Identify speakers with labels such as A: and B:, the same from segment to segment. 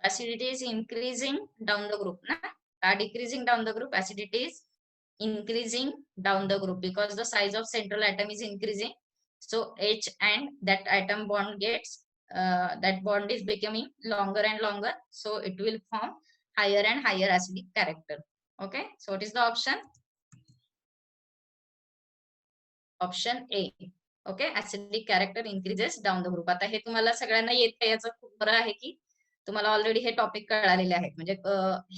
A: Acidity is increasing down the group, na? Decreasing down the group, acidity is increasing down the group because the size of central atom is increasing. So H and that atom bond gets, that bond is becoming longer and longer. So it will form higher and higher acidic character. Okay. So what is the option? Option A. Okay. Acidic character increases down the group. आता हे तुम्हाला सगळ्यांना येतं, याचं खूप बरं आहे की तुम्हाला ऑलरेडी हे टॉपिक कळालेले आहेत. म्हणजे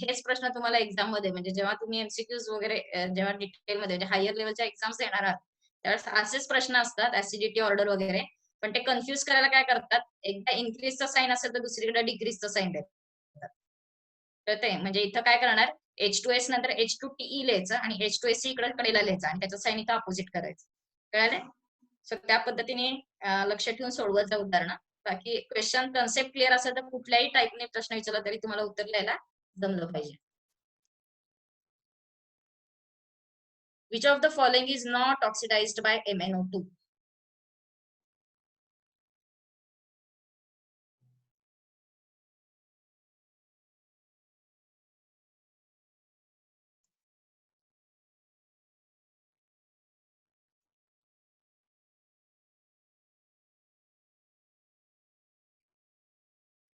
A: हेच प्रश्न तुम्हाला एक्झाम मध्ये, म्हणजे जेव्हा तुम्ही एमसीक्यूज वगैरे जेव्हा डिटेलमध्ये म्हणजे हायर लेवलच्या एक्झाम्स देणार आहात, त्यावेळेस असेच प्रश्न असतात, ऍसिडिटी ऑर्डर वगैरे. पण ते कन्फ्युज करायला काय करतात, एकदा इन्क्रीजचा साईन असेल तर दुसरीकडे डिक्रीजचा साईन देतात. कळतंय? म्हणजे इथं काय करणार, H2S नंतर H2TE लिहायचं आणि H2SC इकडे कडेला लिहायचं आणि त्याचं साईन इथं अपोजिट करायचं. कळालं? सो त्या पद्धतीने लक्ष ठेवून सोडवत जा उदाहरणं. बाकी क्वेश्चन कन्सेप्ट क्लिअर असेल तर कुठल्याही टाईपने प्रश्न विचारला तरी तुम्हाला उत्तर द्यायला जमलं पाहिजे. Which of the following is not oxidized by MnO2?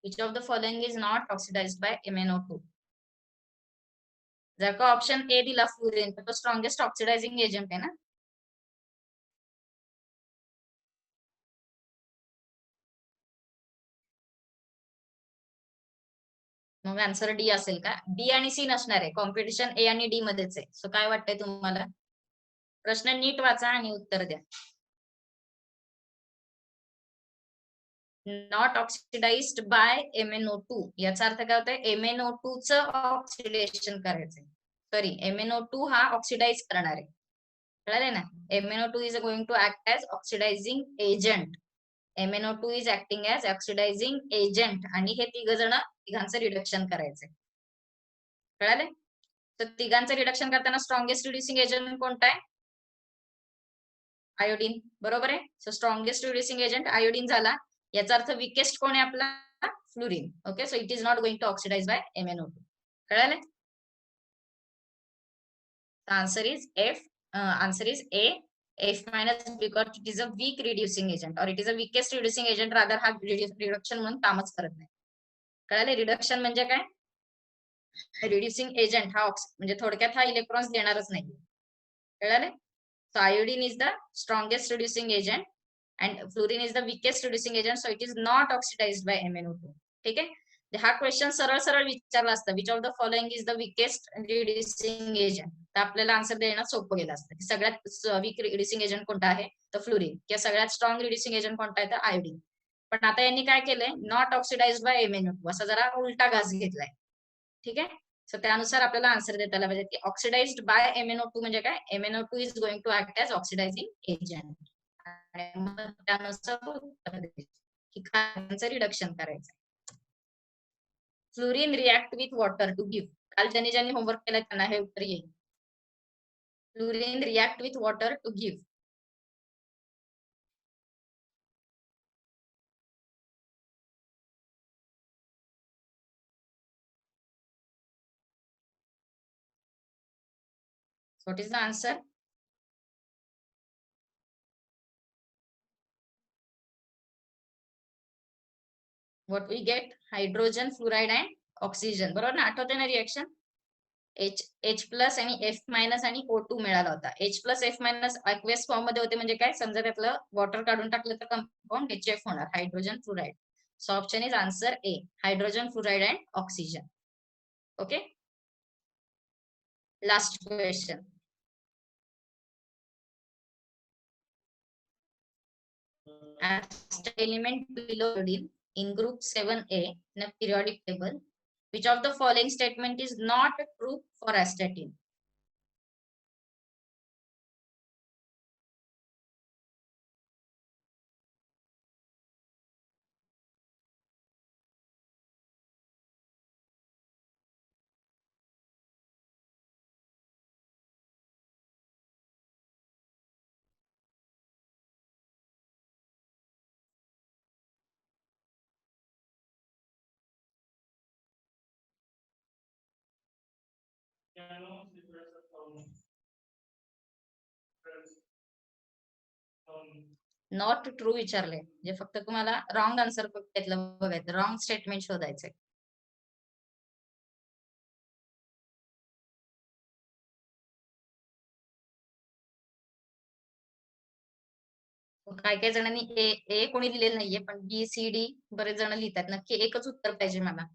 A: Which of the following is not oxidized by MnO2? जर का ऑप्शन ए दिला फ्लोरीन, तर तो स्ट्रॉंगेस्ट ऑक्सिडायझिंग एजंट आहे ना. मग आन्सर डी असेल का? डी आणि सी नसणार आहे. कॉम्पिटिशन ए आणि डी मध्येच आहे. सो काय वाटतंय तुम्हाला? प्रश्न नीट वाचा आणि उत्तर द्या. नॉट ऑक्सिडाइज्ड बाय MnO2 याचा अर्थ काय होतंय, MnO2 चं ऑक्सिडेशन करायचंय. सॉरी, MnO2 हा ऑक्सिडाइज करणार आहे. कळाले ना? MnO2 is going to act as oxidising agent. MnO2 is acting as oxidising agent आणि हे तिघांचं रिडक्शन करायचंय. कळाले? तर तिघांचं रिडक्शन करताना स्ट्रॉंगेस्ट रिड्युसिंग एजंट कोणता आहे? आयोडीन. बरोबर आहे. So strongest reducing agent iodine झाला. याचा अर्थ विकेस्ट कोण आहे आपला? Fluorine. Okay. So it is not going to oxidise by MnO2. कळाले? Answer is F. Answer is A. F minus because it is a weak reducing agent or it is a weakest reducing agent, rather हा reduction म्हणून कामच करत नाही. कळाले? Reduction म्हणजे काय? Reducing agent हा म्हणजे थोडक्यात हा इलेक्ट्रॉन्स देणारच नाही. कळाले? So iodine is the strongest reducing agent and fluorine is the weakest reducing agent, so it is not oxidized by MnO2. ठीक आहे. हा क्वेश्चन सरळ सरळ विचारला असता, which of the following is the weakest reducing agent, तर आपल्याला answer देणं सोपं गेलं असतं. सगळ्यात वीक रिड्युसिंग एजंट कोणता आहे, तर फ्लोरीन. किंवा सगळ्यात स्ट्रॉंग रिड्युसिंग एजंट कोणता आहे, तर आयोडीन. पण आता यांनी काय केलंय, नॉट ऑक्सिडाइज बाय MnO2 असा जरा उलटा घास घेतलाय. ठीक आहे. सो त्यानुसार आपल्याला आन्सर देता आला पाहिजे की ऑक्सिडाइज्ड बाय MnO2 म्हणजे काय, MnO2 is going to act as oxidising agent. आणि मग त्यानुसार रिडक्शन करायचं. Fluorine react with water to give. काल ज्यांनी होमवर्क केलं त्यांना हे उत्तर येईल. Fluorine react with water to give. What is the answer? What we get? Hydrogen, fluoride and oxygen. बरोबर ना? आठवते ना रिएक्शन? H प्लस आणि F मायनस आणि O2 मिळाला होता. H plus F minus aqueous form मध्ये होते, म्हणजे काय, समजा त्यातलं वॉटर काढून टाकलं तर कंपाऊंड HF होणार, hydrogen fluoride. So option is answer A, hydrogen fluoride and oxygen. Okay. Last question. Element below in group 7A in a periodic table, which of the following statement is not true for astatine? Not true विचारले म्हणजे फक्त तुम्हाला wrong answer त्यातलं बघायचं, wrong statement शोधायचंय. काही काही जणांनी ए ए कोणी लिहिलेलं नाहीये, पण बी सी डी बरेच जण लिहितात. नक्की एकच उत्तर पाहिजे मला.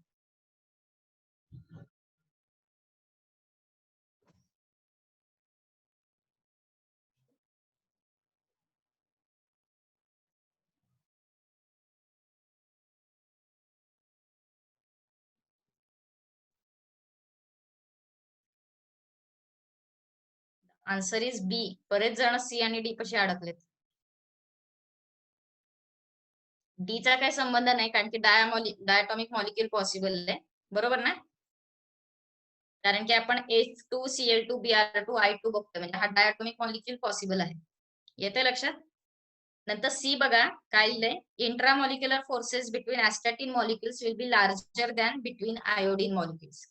A: आन्सर इज बी. बरेच जण सी आणि डी पाशी अडकलेत. डी चा काही संबंध नाही, कारण की डायटॉमिक मॉलिक्युल पॉसिबल आहे. बरोबर ना? कारण की आपण H2Cl2 Br2 I2 बघतोय, म्हणजे हा डायटॉमिक मॉलिक्युल पॉसिबल आहे. येते लक्षात? नंतर सी बघा काय लिहिलंय, intramolecular forces between astatine molecules will be larger than between iodine molecules.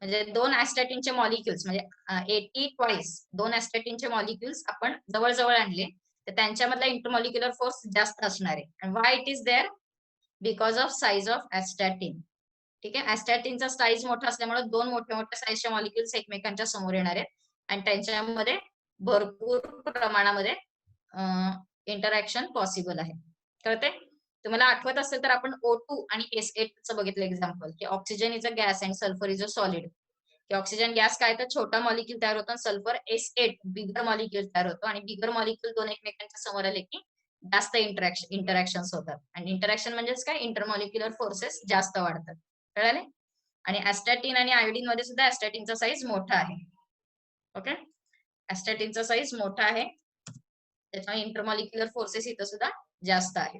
A: म्हणजे दोन ऍस्टॅटिनचे मॉलिक्युल्स म्हणजे 80 ट्वाइस दोन ऍस्टॅटिनचे मॉलिक्युल्स आपण जवळ आणले, तर त्यांच्यामधला इंटरमॉलिक्युलर फोर्स जास्त असणार आहे. Why it is there? Because of size of astatine. ठीक आहे, ऍस्टॅटिनचा साईज मोठा असल्यामुळे दोन मोठ्या मोठ्या साईजचे मॉलिक्युल्स एकमेकांच्या समोर येणार आहेत आणि त्यांच्यामध्ये भरपूर प्रमाणामध्ये इंटरॅक्शन पॉसिबल आहे. कळते? तुम्हाला आठवत असेल तर आपण O2 आणि S8 चं बघितलं एक्झाम्पल, की oxygen is a gas and sulphur is a solid. की ऑक्सिजन गॅस काय तर छोटा मॉलिक्युल तयार होतो, सल्फर S8 बिगर मॉलिक्युल तयार होतो, आणि बिगर मॉलिक्युल दोन एकमेकांच्या समोर आले की जास्त इंटरॅक्शन होतात. आणि इंटरॅक्शन म्हणजेच काय, इंटरमॉलिक्युलर फोर्सेस जास्त वाढतात. कळाले? आणि ऍस्टॅटिन आणि आयोडीन मध्ये सुद्धा ऍस्टॅटिनचा साईज मोठा आहे. ओके, ऍस्टॅटिनचा साईज मोठा आहे, त्याच्यामुळे इंटरमॉलिक्युलर फोर्सेस इथं सुद्धा जास्त आहे.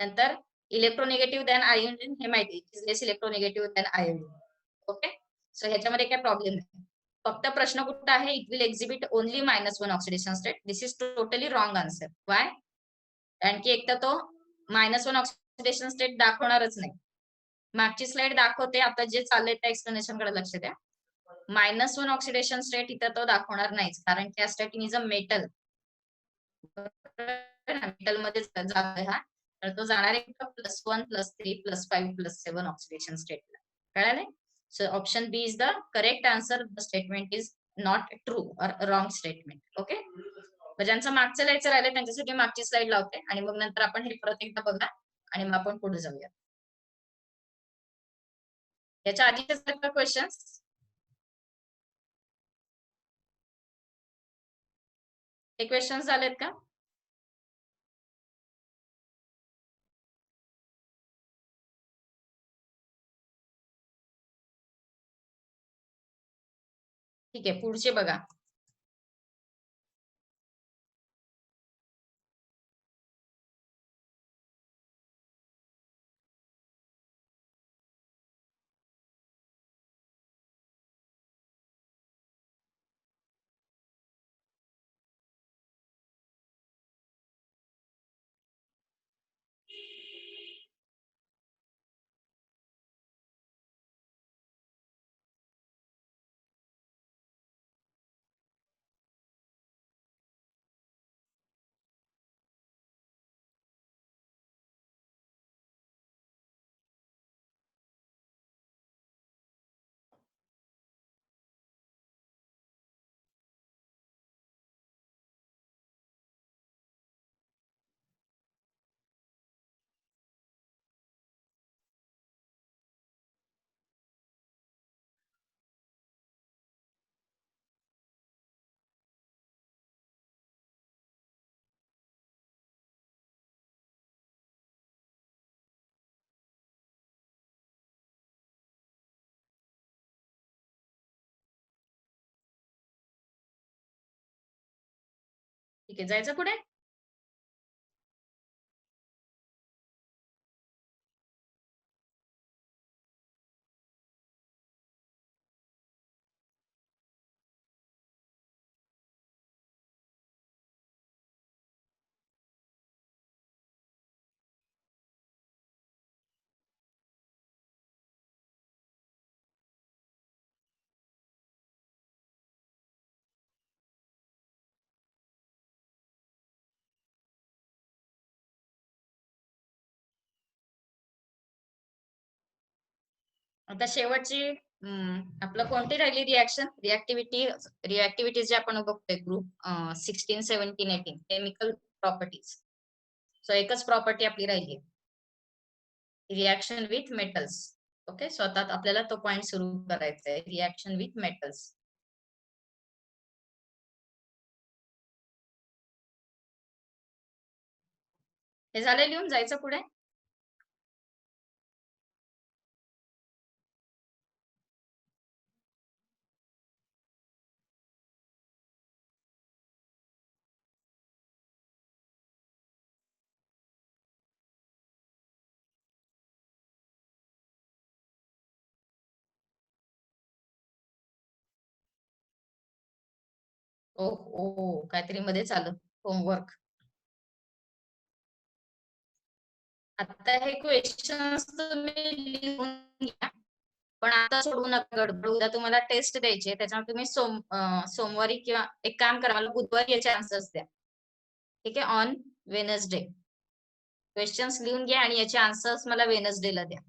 A: नंतर इलेक्ट्रोनिगेटिव्ह दॅन आयोडीन हे माहिती, लेस इलेक्ट्रोनिगेटिव्ह दॅन आयोडीन. ओके, सो ह्याच्यामध्ये काय प्रॉब्लेम नाही. फक्त प्रश्न कुठं आहे, it will exhibit only -1 oxidation state. This is totally wrong answer. Y? कारण की एक तर तो -1 ऑक्सिडेशन स्टेट दाखवणारच नाही. मागची स्लाइड दाखवते, आता जे चाललंय त्या एक्सप्लेनेशन कडे लक्ष द्या. -1 ऑक्सिडेशन स्टेट इथं तो दाखवणार नाहीच, कारण की ऍस्टॅटिन इज अ मेटल. मेटल मध्ये जातोय हा, तर तो जाणार आहे +1 +3 +5 +7 ऑक्सिडेशन स्टेटला. कळाले? So option B is the correct answer. The statement is not true और रॉंग स्टेटमेंट. ओके, ज्यांचं मागचं लिहायचं राहिलं त्यांच्यासाठी मागची स्लाइड लावते आणि मग नंतर आपण हे परत एकदा बघा आणि मग आपण पुढे जाऊया. याच्या आधीचे क्वेश्चन्स हे क्वेश्चन्स झालेत का? ठीक आहे, पुढचे बघा. ठीक आहे, जायचं पुढे. आता शेवटची आपलं कोणती राहिली रिॲक्शन? रिॲक्टिव्हिटीज जे आपण बघतोय ग्रुप 16, 17, 18 केमिकल प्रॉपर्टीज. सो एकच प्रॉपर्टी आपली राहिली reaction with metals. Okay, so आता आपल्याला तो पॉइंट सुरू करायचा आहे, रिॲक्शन विथ मेटल्स. हे झालं लिहून जायचं पुढे. ओ ओ काहीतरी मध्ये चालू होमवर्क. आता हे क्वेश्चन्स तुम्ही लिहून घ्या, पण आता सोडवू नका गडबड. उद्या तुम्हाला टेस्ट द्यायची, त्याच्यामुळे तुम्ही सोमवारी किंवा एक काम करा, मला बुधवारी याचे आन्सर्स द्या. ठीक आहे, ऑन वेनसडे क्वेश्चन्स लिहून घ्या आणि याचे आन्सर्स मला वेनसडेला द्या.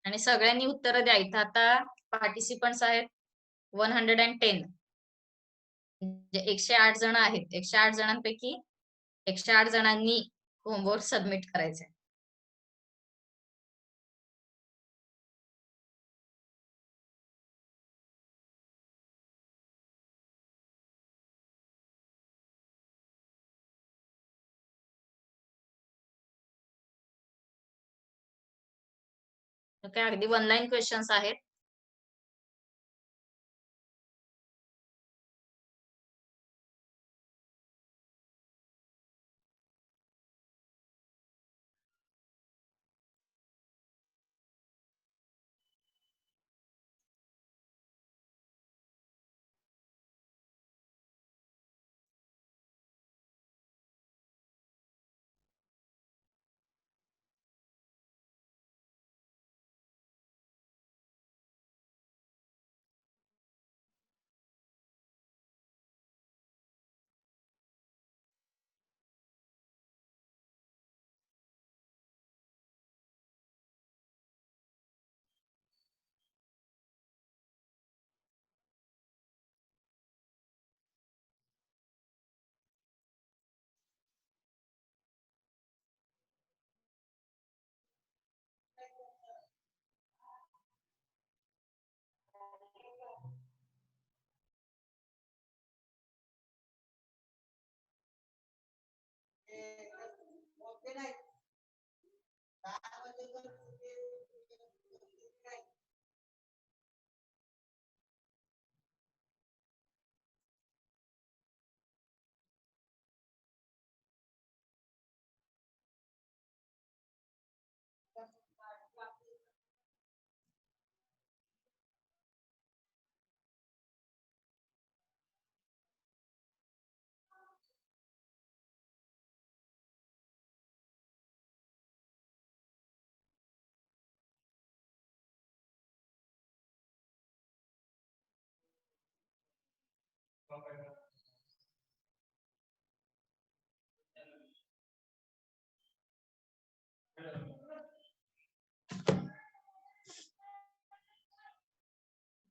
A: आणि सगळ्यांनी उत्तरं द्या. इथं आता पार्टिसिपंट्स आहेत 110, म्हणजे 108 जण आहेत. 108 जणांपैकी 108 जणांनी होमवर्क सबमिट करायचंय. ओके, अगदी वन लाईन क्वेश्चन्स आहेत.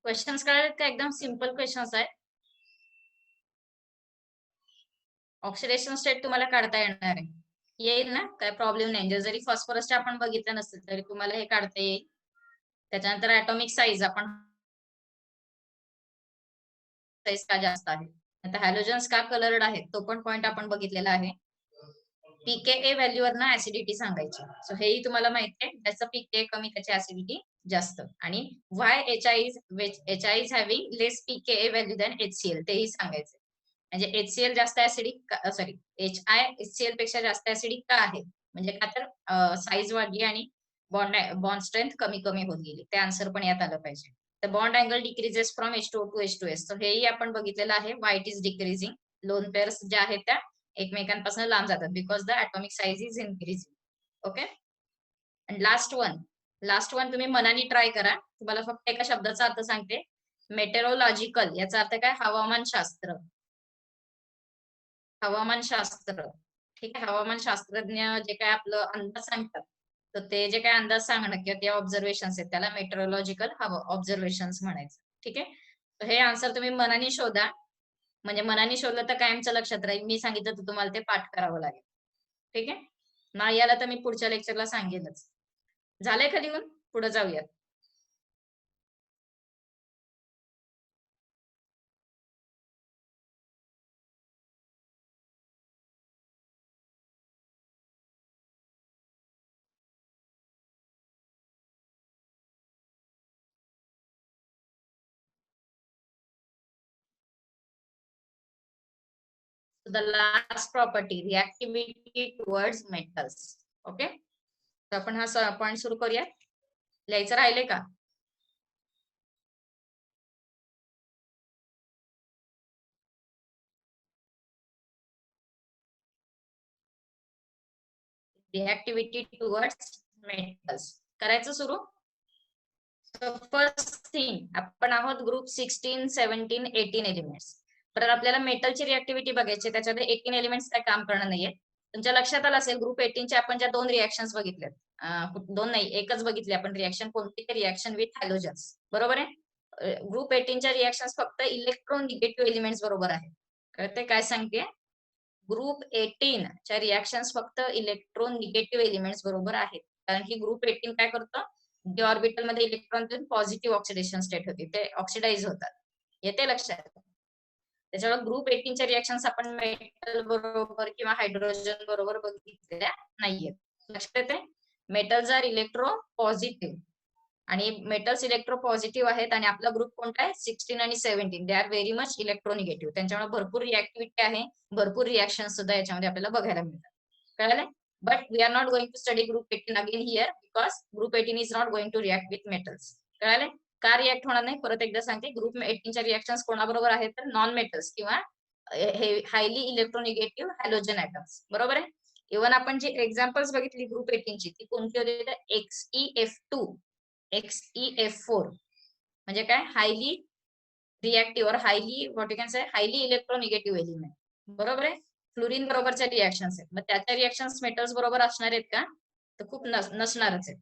A: क्वेश्चन्स कळले का? एकदम सिंपल क्वेश्चन्स आहेत. ऑक्सिडेशन स्टेट तुम्हाला काढता येणार आहे, येईल ना, काय प्रॉब्लेम नाही. जरी फॉस्फरसचे आपण बघितलं नसेल तरी तुम्हाला हे काढता येईल. त्याच्यानंतर ऍटॉमिक साईज आपण साईज का जास्त आहे, आता हॅलोजन्स का कलर्ड आहेत तो पण पॉइंट आपण बघितलेला आहे. पीकेए व्हॅल्यू वर ना ऍसिडिटी सांगायची. सो हेही तुम्हाला माहिती आहे, त्याचं पीके कमी त्याची ऍसिडिटी जास्त. आणि Y H I is having less pKa value than HCl तेही सांगायचं. म्हणजे HCl जास्त ऍसिडिक, सॉरी HI HCl पेक्षा जास्त ऍसिडिक का आहे, म्हणजे का तर साईज वाढली आणि बॉन्ड स्ट्रेंथ कमी कमी होत गेली. ते आन्सर पण यात आलं पाहिजे. तर bond angle decreases from H2O to H2S. तर हेही आपण बघितलेलं आहे, why it is decreasing. Lone pairs ज्या आहेत त्या एकमेकांपासून लांब जातात because the atomic size is increasing. Okay, आणि लास्ट वन तुम्ही मनाने ट्राय करा. तुम्हाला फक्त एका शब्दाचा अर्थ सांगते. मेटेरोलॉजिकल याचा अर्थ काय? हवामानशास्त्र. हवामानशास्त्र, ठीक आहे. हवामानशास्त्रज्ञ जे काय आपलं अंदाज सांगतात, तर ते जे काही अंदाज सांगणं किंवा ते ऑब्झर्वेशन्स आहेत, त्याला मेट्रोलॉजिकल ऑब्झर्वेशन्स म्हणायचं. ठीक आहे. तर हे आन्सर तुम्ही मनाने शोधा. म्हणजे मनाने शोधलं तर कायमचं लक्षात राहील. मी सांगितलं तर तुम्हाला ते पाठ करावं लागेल. ठीक आहे. नाही आलं तर मी पुढच्या लेक्चरला सांगेनच. झालंय का लिहून? पुढे जाऊयात. The last property reactivity towards metals. Okay. तर आपण हा पॉइंट सुरू करूया. लिहायचं राहिलंय का? रिएक्टिव्हिटी टुवर्ड्स मेटल्स करायचं सुरू. फर्स्ट थिंग आपण आहोत ग्रुप 16, 17, 18 एलिमेंट्स. तर आपल्याला मेटलची रिएक्टिव्हिटी बघायची. त्याच्यामध्ये 18 एलिमेंट्स काय काम करणार नाहीये. तुमच्या लक्षात आलं असेल ग्रुप 18 आपण ज्या 2 रिएक्शन्स बघितल्यात, दोन नाही एकच बघितली आपण रिएक्शन. कोणती? Reaction with halogens. बरोबर आहे. ग्रुप 18 रिएक्शन्स फक्त इलेक्ट्रोनिगेटिव्ह एलिमेंट्स बरोबर आहे. कळते काय सांगते? ग्रुप 18 च्या रिएक्शन्स फक्त इलेक्ट्रोनिगेटिव्ह एलिमेंट्स बरोबर आहेत. कारण की ग्रुप 18 काय करतं? डी ऑर्बिटल मध्ये इलेक्ट्रॉन देऊन पॉझिटिव्ह ऑक्सिडेशन स्टेट होती, ते ऑक्सिडाइज होतात. येते लक्षात? त्याच्यामुळे ग्रुप 18 रिएक्शन्स आपण मेटल बरोबर किंवा हायड्रोजन बरोबर बघितलेल्या नाहीयेत. लक्षात येते? मेटल्स आर इलेक्ट्रो पॉझिटिव्ह आणि मेटल्स इलेक्ट्रो पॉझिटिव्ह आहेत. आणि आपला ग्रुप कोणता आहे? 16 आणि 17. They are very much electronegative. त्यांच्यामुळे भरपूर रिएक्टिव्हिटी आहे, भरपूर रिएक्शन सुद्धा याच्यामध्ये आपल्याला बघायला मिळतात. कळलं? But we are not going to study group 18 again here because group 18 is not going to react with metals. कळाले? का रिएक्ट होणार नाही? परत एकदा सांगते. ग्रुप 18 रिएक्शन्स कोणाबरोबर आहेत? तर नॉन मेटल्स किंवा हायली इलेक्ट्रोनिगेटिव्ह हॅलोजन ऍटम्स. बरोबर आहे. इव्हन आपण जी एक्झाम्पल्स बघितली ग्रुप 18 ची, ती कोणती होती? तर XeF2, XeF4 म्हणजे काय? हायली रिएक्टिव्ह और highly what you can say highly electronegative element. बरोबर आहे. फ्लोरीन बरोबरच्या रिएक्शन्स आहेत. मग त्याच्या रिएक्शन्स मेटल्स बरोबर असणार आहेत का? तर खूप नसणारच आहेत.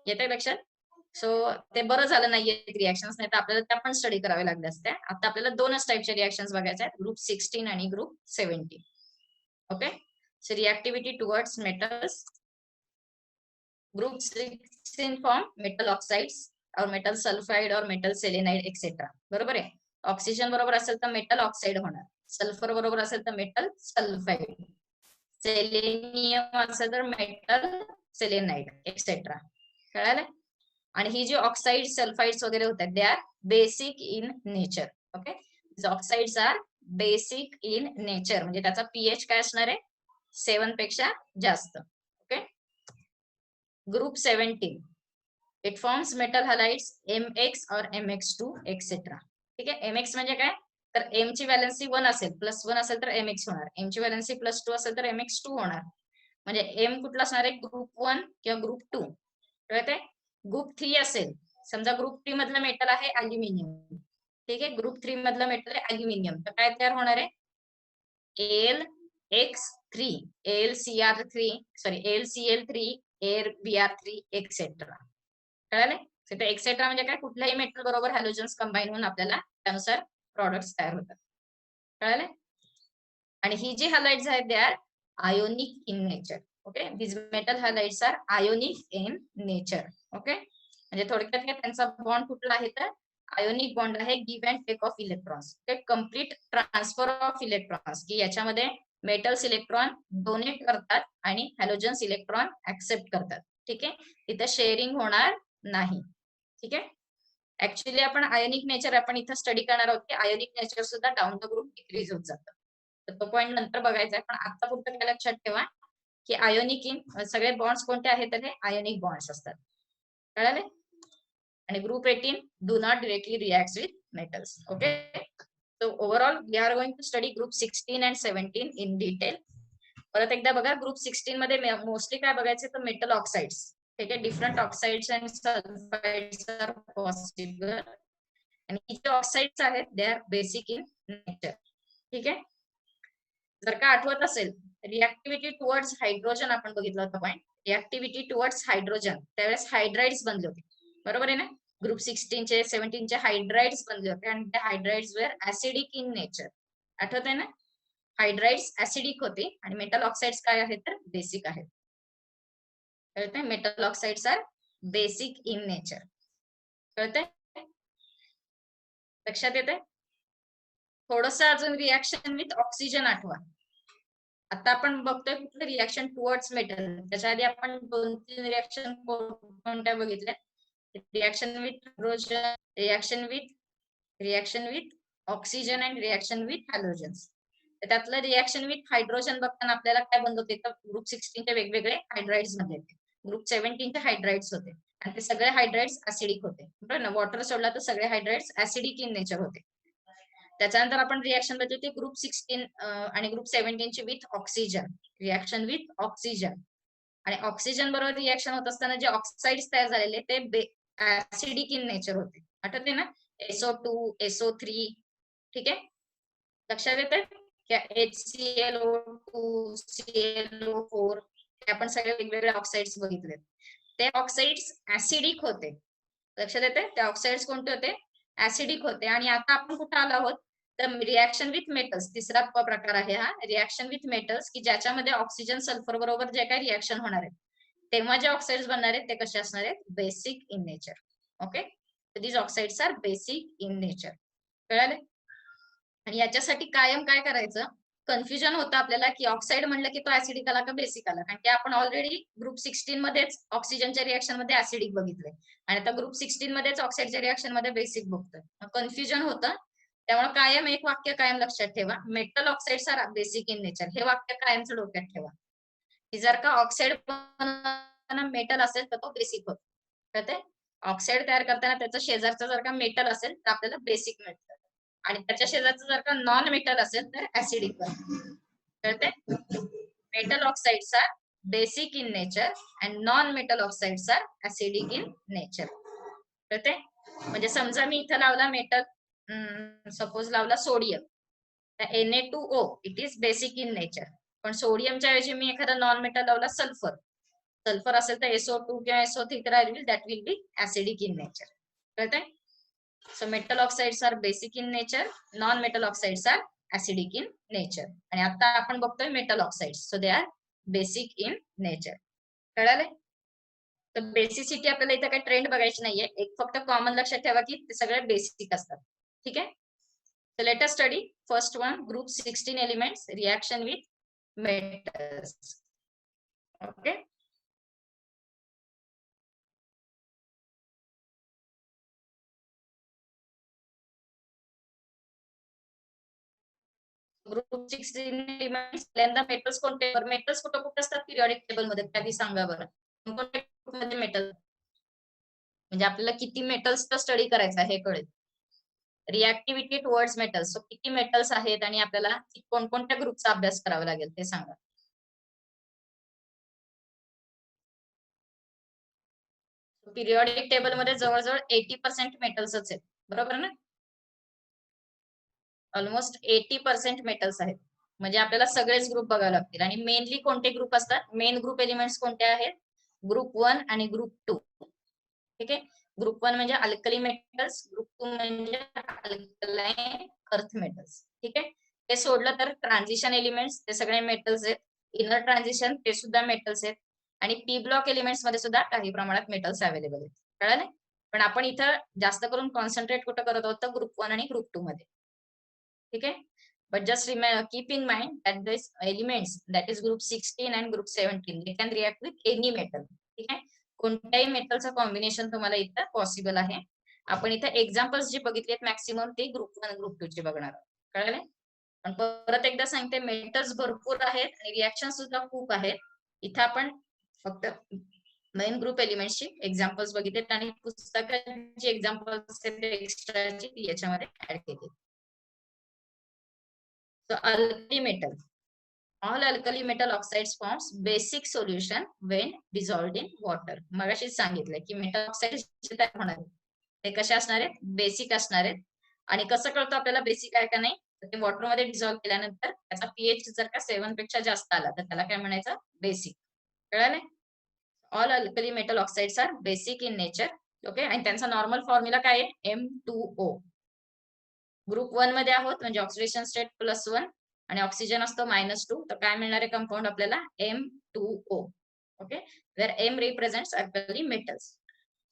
A: येते लक्षात? सो ते बरं झालं नाहीये रिएक्शन्स, नाही तर आपल्याला त्या पण स्टडी कराव्या लागल्या असत्या. आता आपल्याला दोनच टाईपच्या रिएक्शन्स बघायच्या आहेत, ग्रुप 16 आणि group 17. Okay. So reactivity towards metals. Group 16 form metal oxides और मेटल सल्फाइड और मेटल सेलेनाइड एक्सेट्रा. बरोबर आहे. ऑक्सिजन बरोबर असेल तर मेटल ऑक्साइड होणार, सल्फर बरोबर असेल तर मेटल सल्फाइड, सेलेनियम असेल तर मेटल सेलेनाइड एक्सेट्रा. कळालं? आणि ही जी ऑक्साइड सल्फाइड्स वगैरे होतात they are basic in nature. Okay. Oxides are basic in nature म्हणजे त्याचा पीएच काय असणार आहे? 7 पेक्षा जास्त. Okay. Group 17 it forms metal halides MX और MX2 एक्सेट्रा. ठीक आहे. MX म्हणजे काय? तर M ची व्हॅलेन्सी 1 असेल, +1 असेल तर MX होणार. M ची व्हॅलेन्सी +2 असेल तर MX2 होणार. म्हणजे M कुठला असणार आहे? ग्रुप 1 किंवा ग्रुप 2. कळते? ग्रुप 3 असेल, समजा ग्रुप 3 मधलं मेटल आहे अल्युमिनियम. ठीक आहे. ग्रुप 3 मधलं मेटल आहे अल्युमिनियम. तर काय तयार होणार आहे? AlX3, AlCr3, sorry AlCl3, AlBr3 etcetera. कळाले? तिथे एक्सेट्रा म्हणजे काय? कुठल्याही मेटल बरोबर हॅलोजन्स कंबाईन होऊन आपल्याला त्यानुसार प्रॉडक्ट्स तयार होतात. कळाले? आणि ही जी हॅलाइड्स आहेत they are ionic in nature. Okay. This metal halides are ionic in nature. Okay. म्हणजे थोडक्यात त्यांचा बॉन्ड कुठला आहे? तर आयोनिक बॉन्ड आहे. Give and take of electrons. ते कम्प्लीट ट्रान्सफर ऑफ इलेक्ट्रॉन्स, की याच्यामध्ये मेटल्स इलेक्ट्रॉन डोनेट करतात आणि हॅलोजन्स इलेक्ट्रॉन ऍक्सेप्ट करतात. ठीक आहे. तिथे शेअरिंग होणार नाही. ठीक आहे. ऍक्च्युली आपण आयोनिक नेचर आपण इथं स्टडी करणार आहोत की आयोनिक नेचर सुद्धा डाऊन द ग्रुप डिक्रीज होत जातं. तर तो पॉईंट नंतर बघायचा आहे. पण आता पुरतं काय लक्षात ठेवा की आयोनिक इन सगळे बॉन्ड्स कोणते आहेत? तर हे आयोनिक बॉन्ड्स असतात. कळाले? आणि group 18 do not directly react with metals. Okay. So overall we are going to study group 16 and 17 in detail. परत एकदा बघा. ग्रुप 16 मध्ये मोस्टली काय बघायचे? तर मेटल ऑक्साइड्स. ठीक आहे. Different oxides and sulphides are possible. आणि जे ऑक्साइड्स आहेत they are basic in nature. ठीक आहे. जर का आठवत असेल, रिएक्टिव्हिटी टुवर्ड्स हायड्रोजन आपण बघितलं होतं पॉईंट. रिएक्टिव्हिटी टुवर्ड्स हायड्रोजन त्यावेळेस हायड्राइड्स बनले होते, बरोबर आहे ना. ग्रुप 16 चे 17 चे हायड्राइड्स बनले होते आणि ते हायड्राइड्स वेर ऍसिडिक इन नेचर. आठवत आहे ना. हायड्राइड्स ऍसिडिक होते आणि मेटल ऑक्साइड्स काय आहेत तर बेसिक आहेत. कळतंय. Metal oxides are basic in nature. कळतंय. लक्षात येतंय. थोडस अजून रिएक्शन विथ ऑक्सिजन आठवा. आता आपण बघतोय कुठलं रिएक्शन टुवर्ड्स मेटल. त्याच्या आधी आपण 2-3 रिएक्शन कोणत्या बघितल्या. Reaction with hydrogen, reaction with oxygen and reaction with halogens. त्यातलं रिएक्शन विथ हायड्रोजन बघताना आपल्याला काय बनत होते तर ग्रुप 16 चे वेगवेगळे हायड्राइड्स मध्ये होते. ग्रुप 17 चे हायड्राइड्स होते आणि ते सगळे हायड्राइड्स ऍसिडिक होते. बरोबर ना. वॉटर सोडला तर सगळे हायड्राइड्स ऍसिडिक इन नेचर होते. त्याच्यानंतर आपण रिएक्शन बघितली होती ग्रुप 16 आणि ग्रुप 17 ची with oxygen. Reaction with oxygen आणि ऑक्सिजन बरोबर रिएक्शन होत असताना जे ऑक्साइड्स तयार झालेले ते ऍसिडिक इन नेचर होते. आठवते ना. SO2, SO3. ठीक आहे. लक्षात येते. HClO2, ClO4 हे आपण सगळे वेगवेगळे ऑक्साइड्स बघितले. ते ऑक्साइड्स ऍसिडिक होते. लक्षात येते. ते ऑक्साइड्स कोणते होते ऍसिडिक होते. आणि आता आपण कुठे आलो आहोत तर रिएक्शन विथ मेटल्स. तिसरा प्रकार आहे हा रिएक्शन विथ मेटल्स की ज्याच्यामध्ये ऑक्सिजन सल्फर बरोबर जे काही रिएक्शन होणार आहे तेव्हा जे ऑक्साइड्स बनणार आहेत ते कसे असणार आहेत basic in nature. Okay. These oxides are basic in nature. कळाले. आणि याच्यासाठी कायम काय करायचं कन्फ्युजन होतं आपल्याला की ऑक्साइड म्हणलं की तो ऍसिडिक आला का बेसिक आला. कारण की आपण ऑलरेडी ग्रुप 16 मध्येच ऑक्सिजनच्या रिएक्शन मध्ये ऍसिडिक बघितलंय आणि आता ग्रुप 16 मध्येच ऑक्साइडच्या रिएक्शन मध्ये बेसिक बघतोय. कन्फ्युजन होतं. त्यामुळे कायम एक वाक्य कायम लक्षात ठेवा. Metal oxides are basic in nature. हे वाक्य कायमचं डोक्यात ठेवा की जर का ऑक्साइड मेटल असेल तर तो बेसिक होतो. कळतंय. ऑक्साइड तयार करताना त्याचं शेजारचं जर का मेटल असेल तर आपल्याला बेसिक मिळतं आणि त्याच्या शेजारचं जर का नॉन मेटल असेल तर ऍसिडिक बनतं. कळतंय. Metal oxides are basic in nature and non metal oxides are acidic in nature. कळतंय. म्हणजे समजा मी इथं लावला मेटल, सपोज लावला सोडियम तर Na2O it is basic in nature. पण सोडियमच्या ऐवजी मी एखादा नॉन मेटल लावला सल्फर. सल्फर असेल तर SO2 किंवा SO3 that will be acidic in nature. कळतंय. So metal oxides are basic in nature, non-metal oxides are acidic in nature. आणि आता आपण बघतोय metal oxides. So they are basic in nature. कळाले. तर बेसिसिटी आपल्याला इथं काही ट्रेंड बघायची नाहीये. एक फक्त कॉमन लक्षात ठेवा की ते सगळे बेसिक असतात. ठीक आहे. So let us study first one group 16 elements reaction with metals. Okay. Group 16 elements पहिल्यांदा मेटल्स कोणते मेटल्स कुठे कुठे असतात पिरियॉडिक टेबल मध्ये त्याआधी सांगा बरं. कोणत्या ग्रुपमध्ये मेटल म्हणजे आपल्याला किती मेटल्सचा स्टडी करायचा हे कळेल. रिएक्टिव्हिटी टुवर्ड्स मेटल्स. सो किती मेटल्स आहेत आणि आपल्याला कोणकोणत्या ग्रुपचा अभ्यास करावा लागेल ते सांगा. पिरियॉडिक टेबल मध्ये जवळजवळ 80% मेटल्सच आहेत. बरोबर ना. ऑलमोस्ट 80% मेटल्स आहेत. म्हणजे आपल्याला सगळेच ग्रुप बघावे लागतील. आणि मेनली कोणते ग्रुप असतात मेन ग्रुप एलिमेंट्स कोणते आहेत ग्रुप 1 आणि ग्रुप 2. ठीक आहे. ग्रुप 1 म्हणजे अल्कली मेटल्स, ग्रुप 2 म्हणजे अल्कलाइन अर्थ मेटल्स. ठीक आहे. ते सोडलं तर ट्रान्झिशन एलिमेंट्स ते सगळे मेटल्स आहेत. इनर ट्रान्झिशन ते सुद्धा मेटल्स आहेत आणि पी ब्लॉक एलिमेंट्स मध्ये सुद्धा काही प्रमाणात मेटल्स अवेलेबल आहेत. कळलं. पण आपण इथं जास्त करून कॉन्सन्ट्रेट कुठं करत आहोत ग्रुप 1 आणि ग्रुप 2 मध्ये. ठीक आहे. But just keep in mind that these elements, that is group 16 and group 17, they can react with any metal. ठीक आहे. कोणत्याही मेटलचं कॉम्बिनेशन तुम्हाला इथं पॉसिबल आहे. आपण इथं एक्झाम्पल्स जे बघितलेत मॅक्सिमम ते ग्रुप 1 ग्रुप 2 चे बघणार आहोत. कळले. पण परत एकदा सांगते मेटल्स भरपूर आहेत आणि रिएक्शन सुद्धा खूप आहेत. इथं आपण फक्त मेन ग्रुप एलिमेंट्सची एक्झाम्पल्स बघितलेत आणि पुस्तकाची एक्झाम्पल्स एक्स्ट्राची याच्यामध्ये ऍड केली. So alkali metal. All alkali metal oxides forms basic solution when dissolved in water. मगाशीच सांगितलं की मेटल ऑक्साइड तयार होणार आहेत ते कसे असणार आहेत बेसिक असणार आहेत. आणि कसं कळतं आपल्याला बेसिक आहे का नाही तर ते वॉटरमध्ये डिझॉल्व्ह केल्यानंतर त्याचा पीएच जर का 7 पेक्षा जास्त आला, तर त्याला काय म्हणायचं? बेसिक. कळालंय? All alkali metal oxides are basic in nature. Okay. आणि त्यांचा नॉर्मल फॉर्म्युला काय आहे? M2O. ग्रुप 1 मध्ये आहोत म्हणजे ऑक्सिडेशन स्टेट +1 आणि ऑक्सिजन असतो -2. तर काय मिळणार आहे कंपाऊंड आपल्याला? M2O. Okay. Where M represents alkali metals.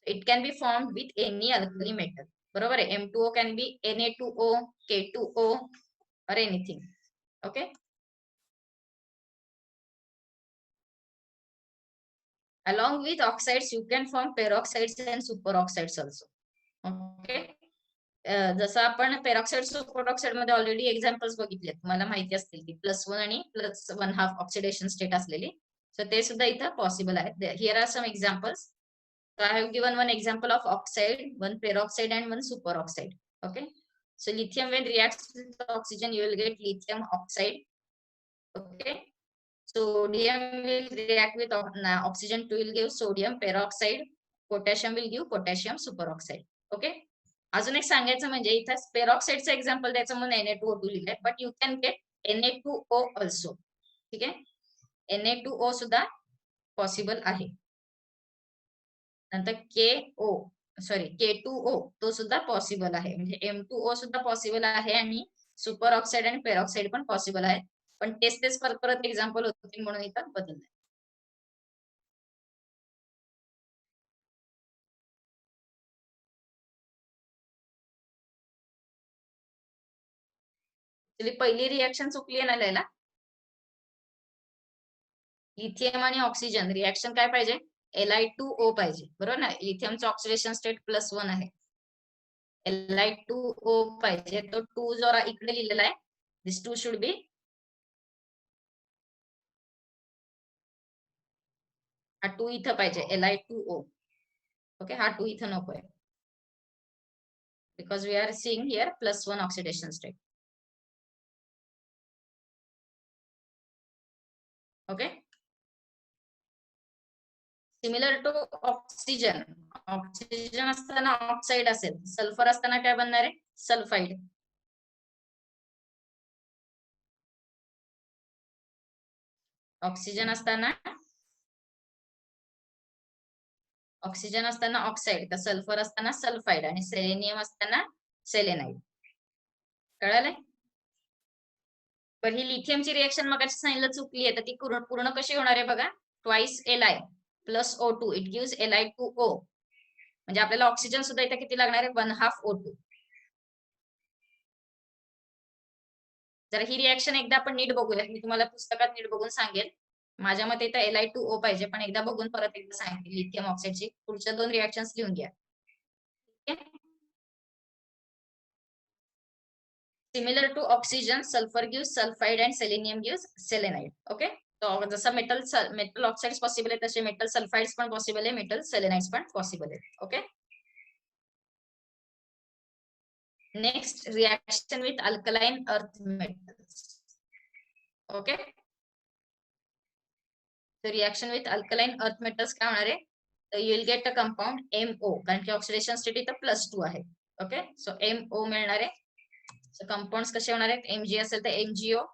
A: It can be formed with any alkali metal. बरोबर आहे. M2O can be Na2O, K2O or anything. Okay. Along with oxides, you can form peroxides and superoxides also. Okay. जसं आपण peroxide superoxide मध्ये already examples बघितले, तुम्हाला माहिती असतील की +1 आणि +1/2 ऑक्सिडेशन स्टेट असलेली. सो ते सुद्धा इथं पॉसिबल आहे. Here are some examples. So I have given one example of oxide, one peroxide and one superoxide. Okay. So lithium when reacts with oxygen, you will get lithium oxide. Okay. Sodium will react with oxygen to will give sodium peroxide. Potassium will give potassium superoxide. Okay. अजून एक सांगायचं म्हणजे इथं पेरॉक्साइडचं example द्यायचं म्हणून Na2O2 लिहिलंय, but you can gate Na2O also. ठीक आहे. Na2O सुद्धा पॉसिबल आहे. नंतर K2O तो सुद्धा पॉसिबल आहे. म्हणजे M2O सुद्धा पॉसिबल आहे आणि सुपर ऑक्साइड आणि पेरॉक्साइड पण पॉसिबल आहे. पण तेच परत परत एक्झाम्पल होते म्हणून इथं बदललंय. पहिली रिएक्शन चुकली आहे ना लिहायला. लिथियम आणि ऑक्सिजन रिएक्शन काय पाहिजे? Li2O पाहिजे. बरोबर ना? लिथियमचं ऑक्सिडेशन स्टेट +1 आहे. Li2O पाहिजे. तो 2 जो इकडे लिहिलेला आहे, दिस 2 शुड बी, हा 2 इथं पाहिजे. Li2O. ओके. हा 2 इथं नको आहे. Because we are seeing here +1 oxidation state. Okay. Similar to oxygen. Oxygen असताना ऑक्साईड असेल, सल्फर असताना काय बनणार आहे? सल्फाईड. ऑक्सिजन असताना ऑक्साईड, तर सल्फर असताना सल्फाईड आणि सेलेनियम असताना सेलेनाईड. कळालंय? पण ही लिथियमची रिएक्शन मग सांगितलं चुकली आहे, तर ती पूर्ण कशी होणार आहे बघा. Twice Li plus O2 it gives Li2O. म्हणजे आपल्याला ऑक्सिजन सुद्धा इथे किती लागणार आहे? 1/2 O2. जर ही रिएक्शन एकदा आपण नीट बघूया. मी तुम्हाला पुस्तकात नीट बघून सांगेल. माझ्या मते इथं Li2O पाहिजे, पण एकदा बघून परत एकदा सांगते. लिथियम ऑक्साईडची पुढच्या 2 रिएक्शन्स लिहून घ्या. Similar to oxygen, sulphur gives sulphide and selenium gives selenide. Okay. तो जसं मेटल ऑक्साइड्स पॉसिबल आहे, तसे मेटल सल्फाइड्स पण पॉसिबल आहे, मेटल सेलेनाइड्स पण पॉसिबल आहे. Okay. Next reaction with alkaline earth metals. Okay. Reaction with alkaline earth metals काय होणार आहे? तर you will get a compound MO, कारण की ऑक्सिडेशन स्टेट इथं +2 आहे. ओके. सो MO मिळणार आहे. सो कंपाऊंड्स कसे होणार आहेत? Mg असेल तर MgO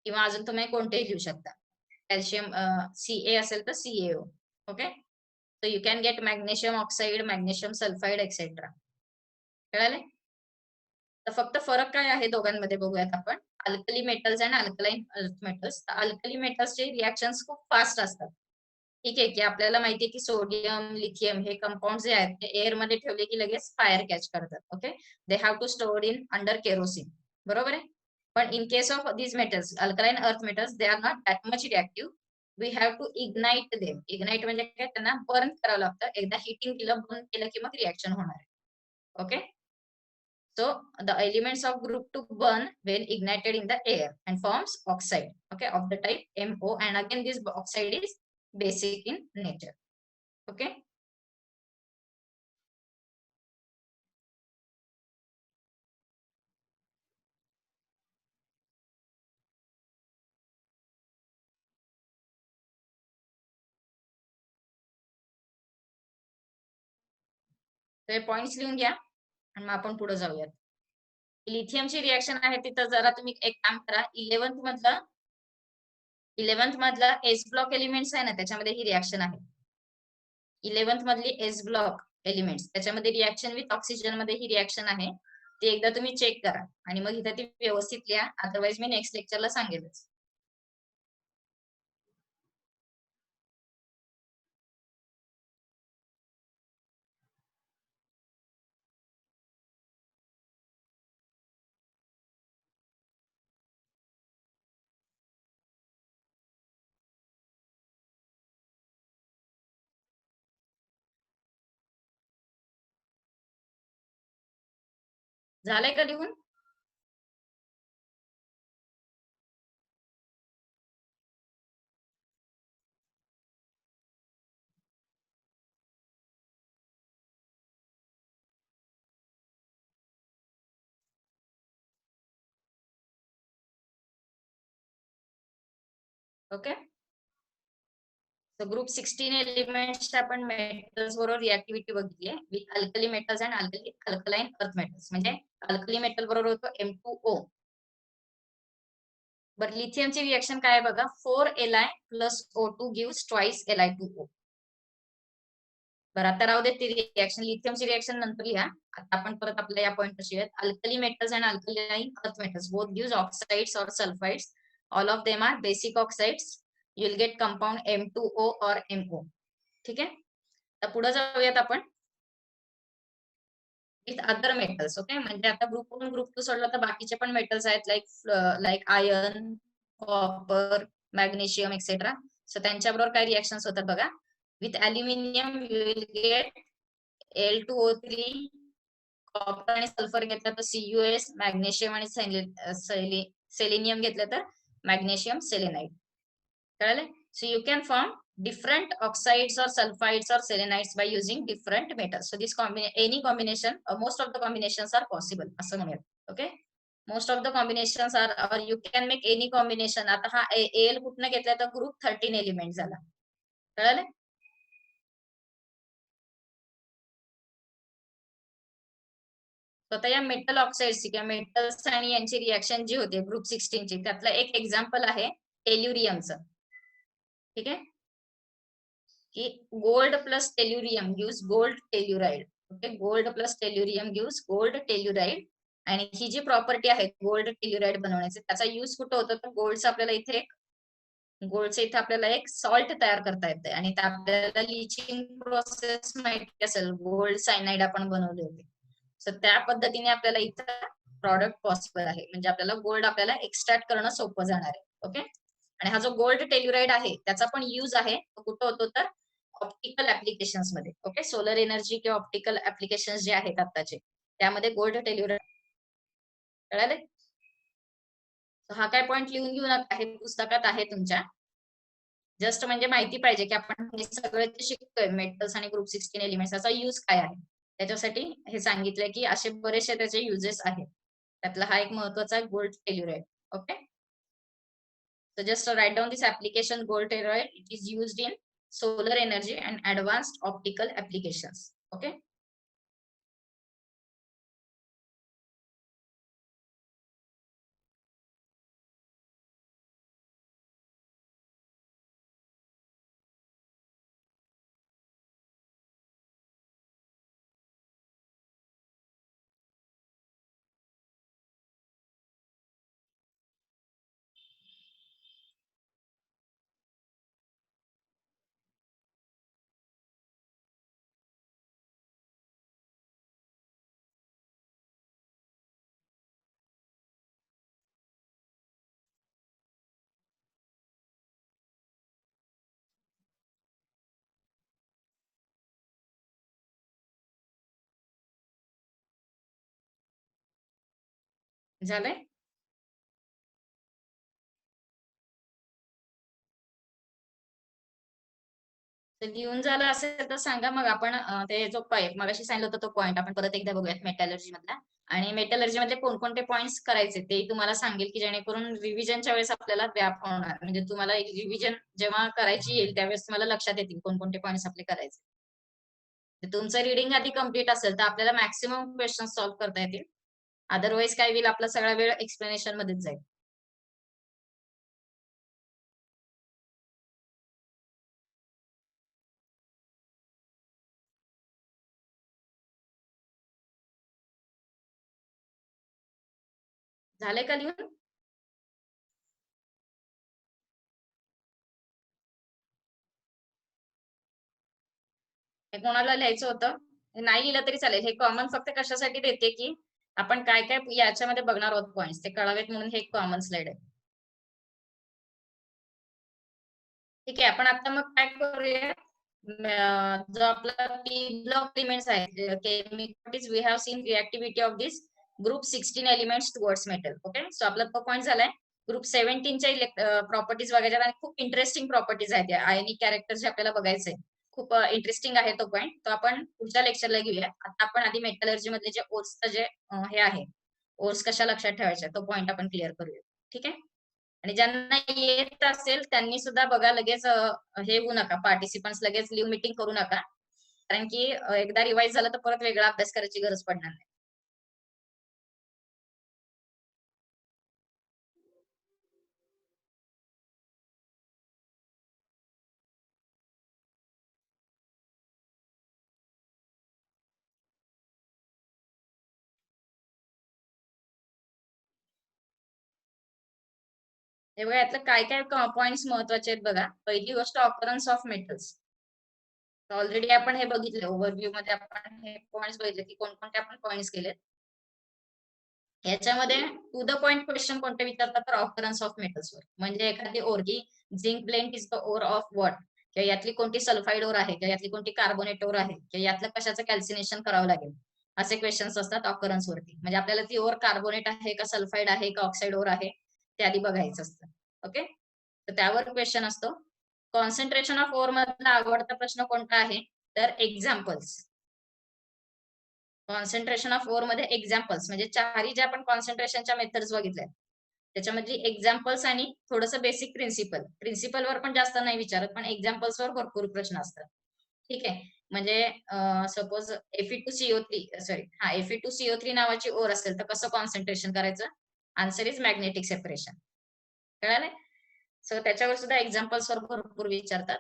A: किंवा अजून तुम्ही कोणतेही लिहू शकता. कॅल्शियम Ca असेल तर CaO. Okay. So you can get magnesium oxide, magnesium sulphide etcetera. कळाले? तर फक्त फरक काय आहे दोघांमध्ये बघूयात आपण. अल्कली मेटल्स आणि अल्कलाइन अर्थ मेटल्स. अल्कली मेटल्सचे रिएक्शन्स खूप फास्ट असतात. ठीक आहे, की आपल्याला माहिती आहे की सोडियम, लिथियम हे कंपाऊंड जे आहेत ते एअर मध्ये ठेवले की लगेच फायर कॅच करतात. Okay. They have to store in under kerosene. बरोबर आहे? पण in case of these metals, alkaline earth metals, they are not that much reactive. We have to ignite them. Ignite म्हणजे काय? त्यांना बर्न करावं लागतं. एकदा हिटिंग केलं, बर्न केलं की मग रिएक्शन होणार आहे. Okay. So the elements of group 2 burn when ignited in the air and forms oxide. Okay, of the type MO. And again, this oxide is basic in nature. Okay. तर points लिहून घ्या आणि मग आपण पुढे जाऊयात. लिथियमची रिएक्शन आहे तिथं जरा तुम्ही एक काम करा, 11th मधला एस ब्लॉक एलिमेंट्स आहे ना, त्याच्यामध्ये ही रिएक्शन आहे. 11th मधली एस ब्लॉक एलिमेंट्स त्याच्यामध्ये रिएक्शन विथ ऑक्सिजन मध्ये ही रिएक्शन आहे. ती एकदा तुम्ही चेक करा आणि मग इथे ती व्यवस्थित लिहा. अदरवाईज मी नेक्स्ट लेक्चरला सांगेलच. झालंय का लिहून? ओके. तर ग्रुप 16 एलिमेंट्स आपण मेटल्स बरोबर रिएक्टिव्हिटी बघितली आहे with alkali metals and alkaline earth metals. म्हणजे अल्कली मेटल बरोबर होतो M2O. बरं, लिथियमची रिएक्शन काय आहे बघा, 4Li plus O2 gives twice Li2O. बरं, आता राहू दे ती रिएक्शन, लिथियमची रिएक्शन नंतर लिहा. आता आपण परत आपल्या या पॉइंट कशी आहेत. Alkali metals and alkaline earth metals both gives oxides और sulphides. All of them are basic oxides. You will get compound M2O और MO. ठीक आहे. तर पुढे जाऊयात आपण विथ अदर मेटल्स. ओके, म्हणजे आता ग्रुप 1 ग्रुप 2 सोडला तर बाकीचे पण मेटल्स आहेत like iron, copper, magnesium etcetera. So त्यांच्याबरोबर काय रिएक्शन्स होतात बघा. With aluminium you will gate L2O3. Copper आणि सल्फर घेतलं तर CuS. मॅग्नेशियम आणि सेलेनियम घेतलं तर मॅग्नेशियम सेलेनाइड. कळलं? So you can form different oxides or sulfides or selenides by using different metals. So this any combination, most of the combinations are possible. असं म्हणूयात. Okay. Most of the combinations are, or you can make any combination. आता हा AL कुठनं घेतलाय तर group 13 element झाला. कळलं? आता या मेटल ऑक्साइडची किंवा मेटल्स आणि यांची रिएक्शन जी होते ग्रुप 16 ची, त्यातलं एक एक्झाम्पल आहे टेल्युरियमचं. ठीक आहे. की gold plus tellurium gives gold telluride. Okay, gold plus tellurium gives gold telluride. आणि ही जी प्रॉपर्टी आहे गोल्ड टेल्युराइड बनवण्याचे, त्याचा यूज कुठं होतो तर गोल्डचं इथे आपल्याला एक सॉल्ट तयार करता येते आणि आपल्याला लिचिंग प्रोसेस माहिती असेल, गोल्ड सायनाइड आपण बनवले होते. सो त्या पद्धतीने आपल्याला इथं प्रॉडक्ट पॉसिबल आहे. म्हणजे आपल्याला गोल्ड आपल्याला एक्स्ट्रॅक्ट करणं सोपं जाणार आहे. ओके. आणि हा जो गोल्ड टेल्युराइड आहे त्याचा पण यूज आहे तो कुठं होतो तर ऑप्टिकल ऍप्लिकेशन्स मध्ये. ओके, सोलर एनर्जी किंवा ऑप्टिकल ऍप्लिकेशन जे आहेत आताचे त्यामध्ये गोल्ड टेल्युराइड. कळाले? हा काय पॉइंट लिहून घेऊन आहे, पुस्तकात आहे तुमच्या. जस्ट म्हणजे माहिती पाहिजे की आपण हे सगळं जे शिकतोय मेटल्स आणि ग्रुप 16 एलिमेंट्स याचा यूज काय आहे. त्याच्यासाठी हे सांगितलंय की असे बरेचसे त्याचे युजेस आहेत. त्यातला हा एक महत्वाचा gold telluride. Okay. So just write down this application gold telluride. It is used in solar energy and advanced optical applications. Okay. झालंय? तर लिहून झालं असेल तर सांगा, मग आपण ते जो मगाशी सांगितलं होतं तो पॉईंट आपण परत एकदा बघूयात मेटॅलर्जी मधला. आणि मेटॅलर्जी मधले कोणकोणते पॉईंट्स करायचे ते तुम्हाला सांगेल की जेणेकरून रिव्हिजनच्या वेळेस आपल्याला व्याप होणार. म्हणजे तुम्हाला रिव्हिजन जेव्हा करायची येईल त्यावेळेस तुम्हाला लक्षात येतील कोणकोणते पॉईंट्स आपले करायचे. तुमचं रिडिंग आधी कम्प्लीट असेल तर आपल्याला मॅक्सिमम क्वेश्चन सॉल्व्ह करता येतील. अदरवाईज काय होईल, आपला सगळा वेळ एक्सप्लेनेशन मध्येच जाईल. झाले का लिहून? हे कोणाला लिहायचं होतं? हे नाही लिहिलं तरी चालेल. हे कॉमन फक्त कशासाठी देते, की आपण काय काय याच्यामध्ये बघणार आहोत पॉइंट्स ते कळावेत म्हणून हे एक कॉमन स्लाइड आहे. ठीक आहे, आपण आता मग काय करूया, जो आपला पी ब्लॉक एलिमेंट्स आहे, chemical we have seen reactivity of this group 16 elements towards metal. Okay, so आपला तो पॉइंट झालाय. ग्रुप 17 च्या प्रॉपर्टीज बघायच्या आणि खूप इंटरेस्टिंग प्रॉपर्टीज आहेत आयनिक कॅरेक्टर जे आपल्याला बघायचंय. खूप इंटरेस्टिंग आहे तो पॉइंट. तो आपण पुढच्या लेक्चरला घेऊया. आता आपण आधी मेटलर्जी मधले जे ओर्सचं जे हे आहे, ओर्स कशा लक्षात ठेवायचे तो पॉइंट आपण क्लिअर करूया. ठीक आहे, आणि ज्यांना येत असेल त्यांनी सुद्धा बघा लगेच हे होऊ नका, पार्टिसिपंट्स लगेच लिव्ह मीटिंग करू नका, कारण की एकदा रिवाइज झालं तर परत वेगळा अभ्यास करायची गरज पडणार नाही. हे बघा, यातलं काय काय पॉइंट्स महत्वाचे आहेत बघा. पहिली गोष्ट ऑकरन्स ऑफ मेटल्स. ऑलरेडी आपण हे बघितलं, ओव्हरव्ह्यू मध्ये आपण हे पॉइंट्स बघितले की कोणकोणते आपण पॉइंट्स केलेत. याच्यामध्ये टू द पॉइंट क्वेश्चन कोणते विचारतात, तर ऑकरन्स ऑफ मेटल्स वर. म्हणजे एखादी ओर की zinc blend is the ore of what, किंवा यातली कोणती सल्फाईड ओर आहे, किंवा यातली कोणती कार्बोनेट ओर आहे, किंवा यातलं कशाचं कॅल्सिनेशन करावं लागेल, असे क्वेश्चन्स असतात ऑकरन्स वरती. म्हणजे आपल्याला ती ओर कार्बोनेट आहे का, सल्फाईड आहे का, ऑक्साईड ओर आहे, ते आधी बघायचं असतं. ओके, तर त्यावर क्वेश्चन असतो. कॉन्सन्ट्रेशन ऑफ ओर मधला आवडता प्रश्न कोणता आहे, तर एक्झाम्पल्स. कॉन्सन्ट्रेशन ऑफ ओर मध्ये एक्झाम्पल्स म्हणजे चारही जे आपण कॉन्सन्ट्रेशनच्या मेथड्स बघितल्या त्याच्यामधली एक्झाम्पल्स आणि थोडंसं बेसिक प्रिन्सिपल. प्रिन्सिपल वर पण जास्त नाही विचारत, पण एक्झाम्पल्स वर भरपूर प्रश्न असतात. ठीक आहे, म्हणजे सपोज Fe2CO3 सॉरी हा Fe2CO3 नावाची ओर असेल तर कसं कॉन्सन्ट्रेशन करायचं, आन्सर इज मॅग्नेटिक सेपरेशन. कळालंय? सो त्याच्यावर सुद्धा एक्झाम्पल्स वर भरपूर विचारतात.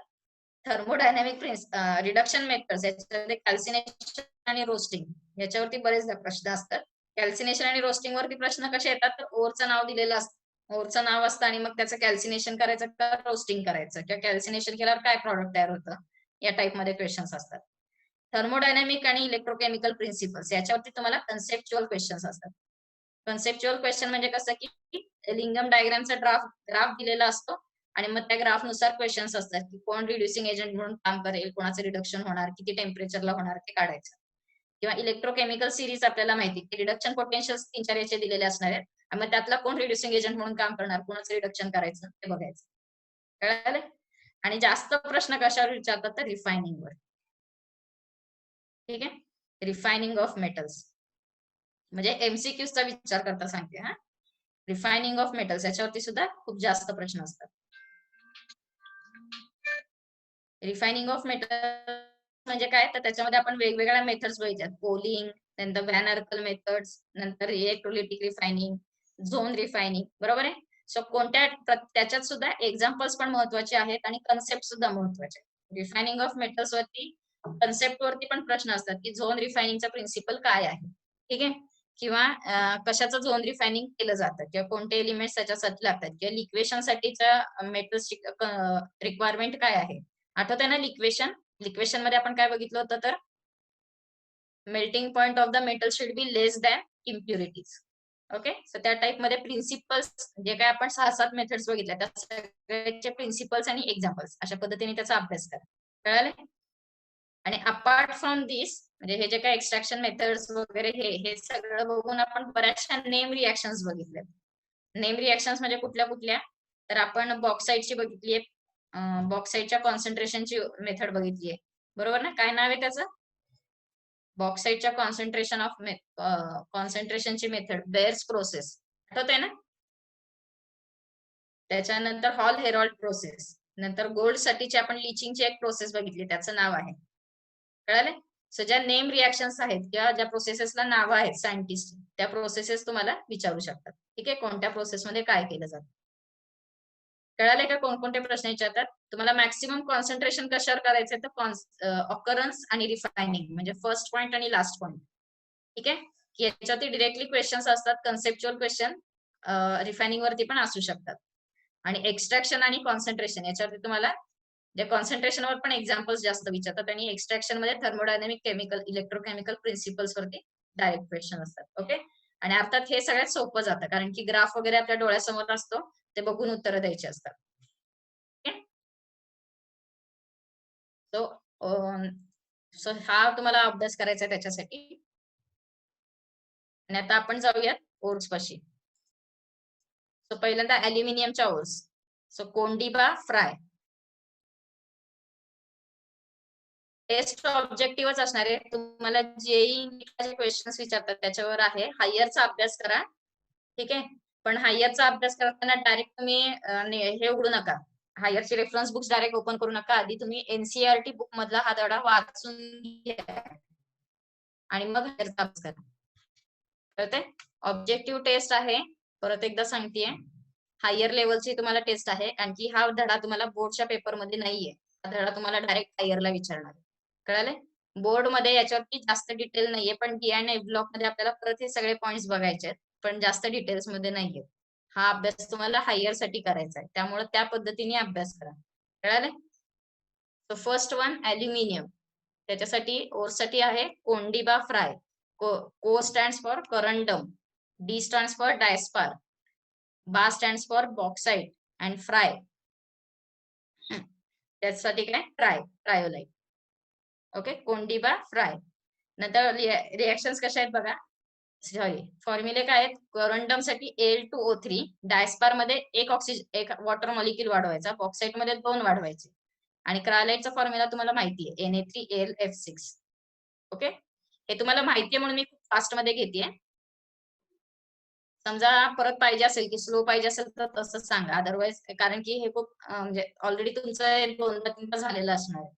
A: थर्मोडायनामिक रिडक्शन मेथड्स, याच्यामध्ये कॅल्सिनेशन आणि रोस्टिंग याच्यावरती बरेचदा प्रश्न असतात. कॅल्सिनेशन आणि रोस्टिंग वरती प्रश्न कसे येतात, तर ओरचं नाव दिलेलं असतं, ओरचं नाव असतं आणि मग त्याचं कॅल्सिनेशन करायचं का रोस्टिंग करायचं, किंवा कॅल्सिनेशन केल्यावर काय प्रॉडक्ट तयार होतं, या टाइप मध्ये क्वेश्चन्स असतात. थर्मोडायनामिक आणि इलेक्ट्रोकेमिकल प्रिन्सिपल्स याच्यावरती तुम्हाला कन्सेप्च्युअल क्वेश्चन्स असतात. कन्सेप्च्युअल क्वेश्चन म्हणजे कसं, की लिंगम डायग्रामचा ग्राफ दिलेला असतो आणि मग त्या ग्राफ नुसार क्वेश्चन्स असतात, की कोण रिड्युसिंग एजंट म्हणून काम करेल, कोणाचं रिडक्शन होणार, किती टेम्परेचरला होणार ते काढायचं. किंवा इलेक्ट्रोकेमिकल सिरीज आपल्याला माहिती, की रिडक्शन पोटेन्शियल 3-4 याचे दिलेले असणार आहेत आणि मग त्यातला कोण रिड्युसिंग एजंट म्हणून काम करणार, कोणाचं रिडक्शन करायचं ते बघायचं. कळालं? आणि जास्त प्रश्न कशावर विचारतात, तर रिफायनिंग वर. ठीक आहे, रिफायनिंग ऑफ मेटल्स म्हणजे MCQs चा विचार करता सांगते हा. रिफायनिंग ऑफ मेटल्स याच्यावरती सुद्धा खूप जास्त प्रश्न असतात. रिफायनिंग ऑफ मेटल म्हणजे काय, तर त्याच्यामध्ये आपण वेगवेगळ्या मेथड्स बघितल्यात. पोलिंग, नंतर व्हॅन अर्कल मेथड्स, नंतर इलेक्ट्रोलिटिक रिफायनिंग, झोन रिफायनिंग, बरोबर आहे. सो त्याच्यात सुद्धा एक्झाम्पल्स पण महत्वाचे आहेत आणि कन्सेप्ट सुद्धा महत्वाचे आहेत. रिफायनिंग ऑफ मेटल्स वरती कन्सेप्ट वरती पण प्रश्न असतात, की झोन रिफायनिंगचा प्रिन्सिपल काय आहे. ठीक आहे, किंवा कशाचं झोन रिफायनिंग केलं जातं, किंवा कोणते एलिमेंट्स त्याच्यासाठी लागतात, किंवा लिक्वेशन साठीच्या मेटल्सची रिक्वायरमेंट काय आहे. आठवतंय ना लिक्वेशन? लिक्वेशन मध्ये आपण काय बघितलं होतं, तर melting point of the metal should be less than impurities. Okay, so त्या टाइप मध्ये प्रिन्सिपल्स जे काय आपण 6-7 मेथड्स बघितल्या त्या सगळ्याचे प्रिन्सिपल्स आणि एक्झाम्पल्स अशा पद्धतीने त्याचा अभ्यास करा. कळाले? आणि अपार्ट फ्रॉम दिस म्हणजे हे जे काही एक्स्ट्रॅक्शन मेथड्स वगैरे हे सगळं बघून आपण बऱ्याचशा नेम रिएक्शन्स बघितल्या. नेम रिएक्शन्स म्हणजे कुठल्या कुठल्या, तर आपण बॉक्साईटची बघितलीये, बॉक्साईटच्या कॉन्सन्ट्रेशनची मेथड बघितलीये, बरोबर ना. काय नाव आहे त्याचं, बॉक्साईटच्या कॉन्सन्ट्रेशनची मेथड बेअर्स प्रोसेस, आठवतंय ना. त्याच्यानंतर हॉल हेरॉल्ड प्रोसेस, नंतर गोल्ड साठीची आपण लिचिंगची एक प्रोसेस बघितली, त्याचं नाव आहे. कळाले. सो ज्या नेम रिएक्शन्स आहेत किंवा ज्या प्रोसेसेसला नावं आहेत सायंटिस्ट त्या प्रोसेसेस तुम्हाला विचारू शकतात. ठीक आहे, कोणत्या प्रोसेसमध्ये काय केलं जातं. कळालंय का कोणकोणते प्रश्न विचारतात? तुम्हाला मॅक्सिमम कॉन्सन्ट्रेशन कशावर करायचंय तर ऑकरन्स आणि रिफायनिंग म्हणजे फर्स्ट पॉइंट आणि लास्ट पॉइंट. ठीक आहे, की याच्यावरती डिरेक्टली क्वेश्चन्स असतात, कन्सेप्च्युअल क्वेश्चन रिफायनिंग वरती पण असू शकतात. आणि एक्स्ट्रॅक्शन आणि कॉन्सन्ट्रेशन याच्यावरती तुम्हाला जे कॉन्सन्ट्रेशनवर पण एक्झाम्पल्स जास्त विचारतात आणि एक्स्ट्रॅक्शन मध्ये थर्मोडायनेमिक, केमिकल, इलेक्ट्रोकेमिकल प्रिन्सिपल्स वरती डायरेक्ट क्वेश्चन असतात. ओके, आणि अर्थात हे सगळ्यात सोपं जातं कारण की ग्राफ वगैरे आपल्या डोळ्यासमोर असतो, ते बघून उत्तरं द्यायची असतात. सो सो हा तुम्हाला अभ्यास करायचा आहे त्याच्यासाठी. आणि आता आपण जाऊयात ओर्स पाशी. सो पहिल्यांदा अल्युमिनियमच्या ores. So Kondiba fry. Test ऑब्जेक्टिव्हच असणार आहे. तुम्हाला जेई जे क्वेश्चन्स विचारतात त्याच्यावर आहे. हायरचा अभ्यास करा. ठीक आहे. पण हायरचा अभ्यास करताना डायरेक्ट तुम्ही हे उघडू नका. हायरचे रेफरन्स बुक्स डायरेक्ट ओपन करू नका. आधी तुम्ही एनसीईआरटी बुक मधला हा धडा वाचून घ्या आणि मग हायरचा अभ्यास करा. कळतंय? ऑब्जेक्टिव्ह टेस्ट आहे. परत एकदा सांगतेय. हायर लेवलची तुम्हाला टेस्ट आहे. कारण की हा धडा तुम्हाला बोर्डच्या पेपरमध्ये नाहीये. हा धडा तुम्हाला डायरेक्ट हायरला विचारणार आहे. कळाले? बोर्डमध्ये याच्यावरती जास्त डिटेल नाहीये, पण डी आणि एफ ब्लॉक मध्ये आपल्याला परत हे सगळे पॉइंट्स बघायचे आहेत, पण जास्त डिटेल्स मध्ये नाहीये. हा अभ्यास तुम्हाला हायर साठी करायचा आहे, त्यामुळे त्या पद्धतीने अभ्यास करा. कळाले? So first one aluminium. त्याच्यासाठी ओरसाठी आहे कोंडिबा फ्राय. को stands for corundum. D stands for diaspore. बा stands for bauxite and fry. त्याच्यासाठी काय ट्रायोलाइट. Okay, Kondiba fry. नंतर रिएक्शन्स कशा आहेत बघा. सॉरी, फॉर्म्युले काय आहेत. करंडम साठी Al2O3, डायस्पार मध्ये एक वॉटर मॉलिक्यूल वाढवायचा, बॉक्साइट मध्ये 2 वाढवायचे. आणि क्रायलाइटचा फॉर्म्युला तुम्हाला माहिती आहे, Na3Al(F6). ओके, हे तुम्हाला माहिती आहे म्हणून मी खूप फास्ट मध्ये घेतेय. समजा परत पाहिजे असेल की स्लो पाहिजे असेल तर तसंच सांगा, अदरवाइज कारण की हे खूप म्हणजे ऑलरेडी तुमचं 2दा-3दा झालेलं असणार आहे.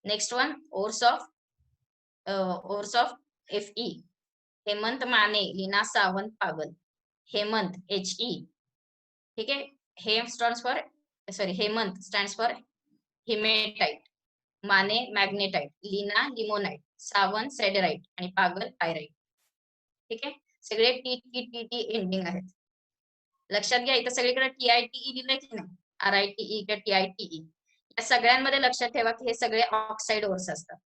A: Next one ores of Fe. Hemant Mane, Leena Sawant पागल. हेमंत HE. ठीक आहे. Hemant stands for haematite. Mane magnetite. Leena limonite. Sawant siderite आणि पागल पायराइट. ठीक आहे. सगळे टी एंडिंग आहेत. लक्षात घ्या, इथं सगळीकडे TITE लिहिलंय की नाही, RITE किंवा TITE. या सगळ्यांमध्ये लक्षात ठेवा की हे सगळे ऑक्साइड ओर्स असतात.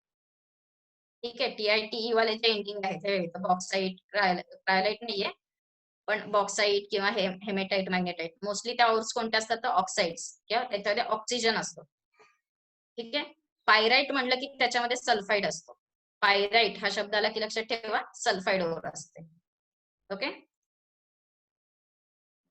A: ठीक आहे. TITE वाले जे एंडिंग आहे ते बॉक्साइट, क्रायलाइट नाहीये, पण बॉक्साइट किंवा हेमेटाइट, मॅग्नेटाइट मोस्टली त्या ओर्स कोणत्या असतात तर ऑक्साइड्स किंवा त्याच्यामध्ये ऑक्सिजन असतो. ठीक आहे. पायराइट म्हणलं की त्याच्यामध्ये सल्फाइड असतो. पायराइट हा शब्द आला की लक्षात ठेवा सल्फाइड ओर असते. ओके,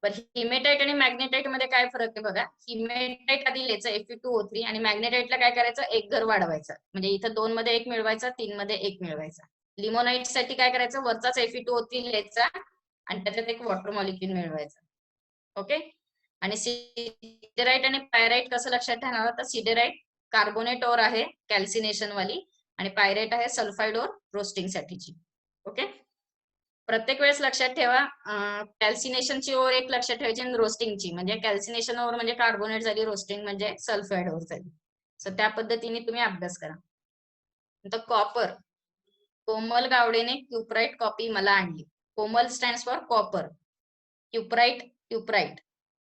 A: पण हिमेटाइट आणि मॅग्नेटाइट मध्ये काय फरक आहे बघा. हिमेटाइट आधी लिहायचं Fe2O3 आणि मॅग्नेटाइटला काय करायचं, एक घर वाढवायचं. म्हणजे इथं 2 मध्ये 1 मिळवायचा, 3 मध्ये 1 मिळवायचा. लिमोनाइट साठी काय करायचं, वरचाच Fe2O3 लिहायचा आणि त्याच्यात एक वॉटर मॉलिक्यूल मिळवायचा. ओके, आणि सिडेराइट आणि पायराइट कसं लक्षात ठेवणार तर सिडेराइट कार्बोनेट ओर आहे कॅल्सिनेशन वाली, आणि पायराइट आहे सल्फाइड ओर रोस्टिंग साठीची. ओके, प्रत्येक वेळेस लक्षात ठेवा कॅल्सिनेशनची ओर एक लक्षात ठेवायची आणि रोस्टिंगची, म्हणजे कॅल्सिनेशन ओर म्हणजे कार्बोनेट झाली, रोस्टिंग म्हणजे सल्फाइड ओर झाली. सो त्या पद्धतीने तुम्ही अभ्यास करा. नंतर कॉपर. कोमल गावडेने क्युप्राइट कॉपी मला आणली. Komal stands for copper. Cuprite.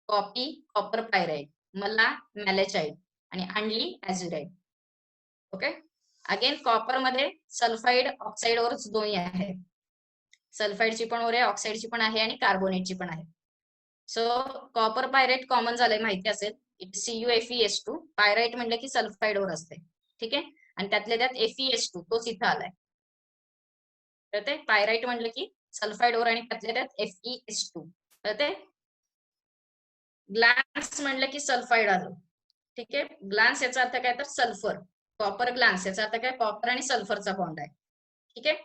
A: Copy copper pyrite. मला मॅलेचाइट आणि आणली ॲझुराइट. ओके, अगेन कॉपर मध्ये सल्फाइड ऑक्साइड ओर दोन्ही आहेत. सल्फाइडची पण ओर आहे, ऑक्साइडची पण आहे आणि कार्बोनेटची पण आहे. सो कॉपर पायराइट कॉमन झालंय माहिती असेल. CuFeS2. पायराइट म्हणलं की सल्फाइड ओर असते. ठीक आहे, आणि त्यातल्या त्यात FeS2 तोच इथं आलाय. कळते, पायराइट म्हणलं की सल्फाइड ओर आणि त्यातल्या त्यात FeS2. कळते. ग्लान्स म्हणलं की सल्फाइड आलं. ठीक आहे, ग्लान्स याचा अर्थ काय तर सल्फर. कॉपर ग्लान्स याचा अर्थ काय, कॉपर आणि सल्फरचा बॉन्ड आहे. ठीक आहे,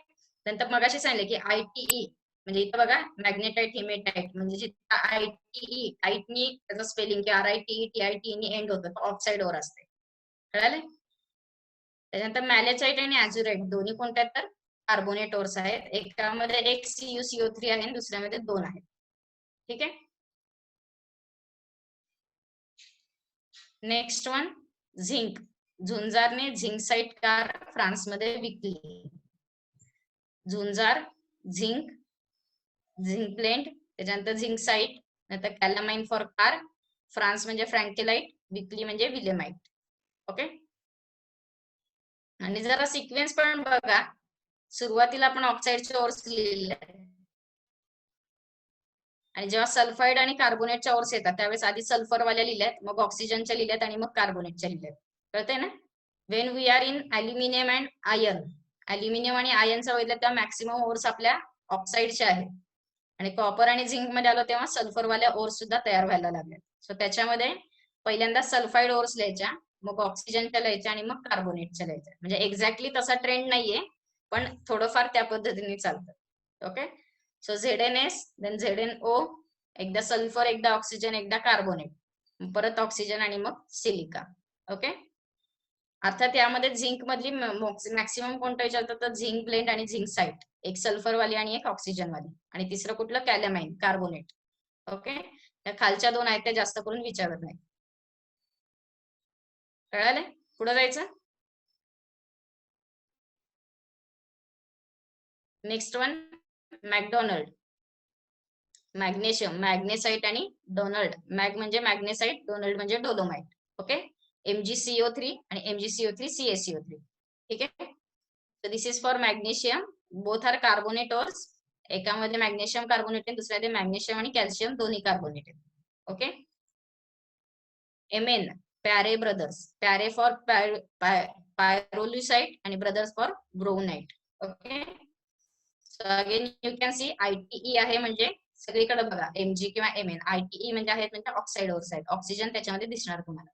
A: नंतर मगाशी सांगितलं की ITE म्हणजे इथं बघा मॅग्नेटाइट, हिमेटाइट म्हणजे जिथं ITE टाइटनी त्याचं स्पेलिंग की RITE TITE नी एंड होतं ऑक्साइड ओर असते. कळाले. त्याच्यानंतर मॅलेचाइट आणि ॲझुराइट दोन्ही कोणत्या आहेत तर कार्बोनेट ओर्स आहेत. एकामध्ये एक CuCO3 आहे आणि दुसऱ्यामध्ये 2 आहेत. ठीक आहे. Next one zinc. झुंजारने झिंक कार फ्रान्समध्ये विकली. झुंजार, झिंक, झिंकलेंड, त्याच्यानंतर झिंकसाईट, नंतर कॅलामाइन फॉर कार, फ्रान्स म्हणजे फ्रँकेलाइट, विकली म्हणजे विलेमाइट. ओके. आणि जरा सिक्वेन्स पण बघा. सुरुवातीला आपण ऑक्साईडचे ओर्स लिहिले आणि जेव्हा सल्फाइड आणि कार्बोनेटच्या ओर्स येतात त्यावेळेस आधी सल्फरवाल्या लिहिल्यात, मग ऑक्सिजनच्या लिहिल्यात आणि मग कार्बोनेटच्या लिहिल्यात. कळतंय ना? When we are in aluminium and iron, aluminium आणि आयर्नचा बघितलं तेव्हा मॅक्सिमम ओर्स आपल्या ऑक्साईडचे आहेत आणि कॉपर आणि झिंक मध्ये आलो तेव्हा सल्फरवाल्या ओर्स सुद्धा तयार व्हायला लागले. सो त्याच्यामध्ये पहिल्यांदा सल्फाइड ओर्स लिहायच्या, मग ऑक्सिजनच्या लिहायच्या आणि मग कार्बोनेटच्या लिहायच्या. म्हणजे एक्झॅक्टली तसा ट्रेंड नाहीये, पण थोडंफार त्या पद्धतीने चालतं. Okay. So ZnS, then ZnO, एकदा सल्फर, एकदा ऑक्सिजन, एकदा कार्बोनेट, परत ऑक्सिजन आणि मग सिलिका. ओके. अर्थात यामध्ये झिंक मधली मॅक्सिमम कोणतं विचारतात तर झिंक ब्लेंड आणि झिंक साईट, एक सल्फर वाली आणि एक ऑक्सिजन वाली, आणि तिसरं कुठलं कॅलामाइन कार्बोनेट. ओके. त्या खालच्या 2 आहेत त्या जास्त करून विचारत नाही. कळाले? पुढे जायचं. Next one McDonald. Magnesium, magnesite आणि डोनल्ड. मॅग म्हणजे मॅग्नेसाइट, डोनल्ड म्हणजे डोलोमाइट. ओके. MgCO3 आणि MgCO3 CaCO3. ठीक आहे. So this is for magnesium. Both are carbonate ores. एकामध्ये मॅग्नेशियम कार्बोनेट आहे, दुसऱ्यामध्ये मॅग्नेशियम आणि कॅल्शियम दोन्ही कार्बोनेट आहे. Okay. Mn, Pare brothers. Pare for pyrolusite आणि brothers for braunite. Okay. So again you can see ITE आहे म्हणजे सगळीकडे बघा Mg किंवा Mn. ITE म्हणजे आहेत म्हणजे ऑक्साईड ओर्स आहेत. ऑक्सिजन त्याच्यामध्ये दिसणार तुम्हाला.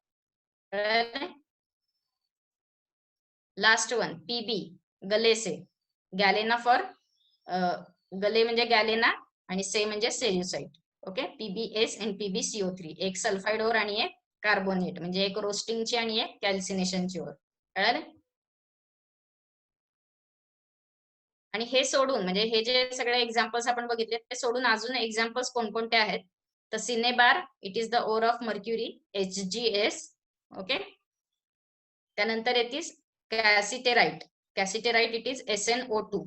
A: Last one PB, गलेसे. गॅलेना फॉर गले म्हणजे गॅलेना आणि से म्हणजे सेल्युसाइट. ओके. PbS आणि PbCO3, एक सल्फाइड ओर आणि एक कार्बोनेट, म्हणजे एक रोस्टिंगची आणि एक कॅल्सिनेशनची ओर. कळालं? आणि हे सोडून म्हणजे हे जे सगळे एक्झाम्पल्स आपण बघितले ते सोडून अजून एक्झाम्पल्स कोणकोणते आहेत तर cinnabar, it is the ore of mercury, HgS. Okay. त्यानंतर येतीस cassiterite. Cassiterite it is SnO2.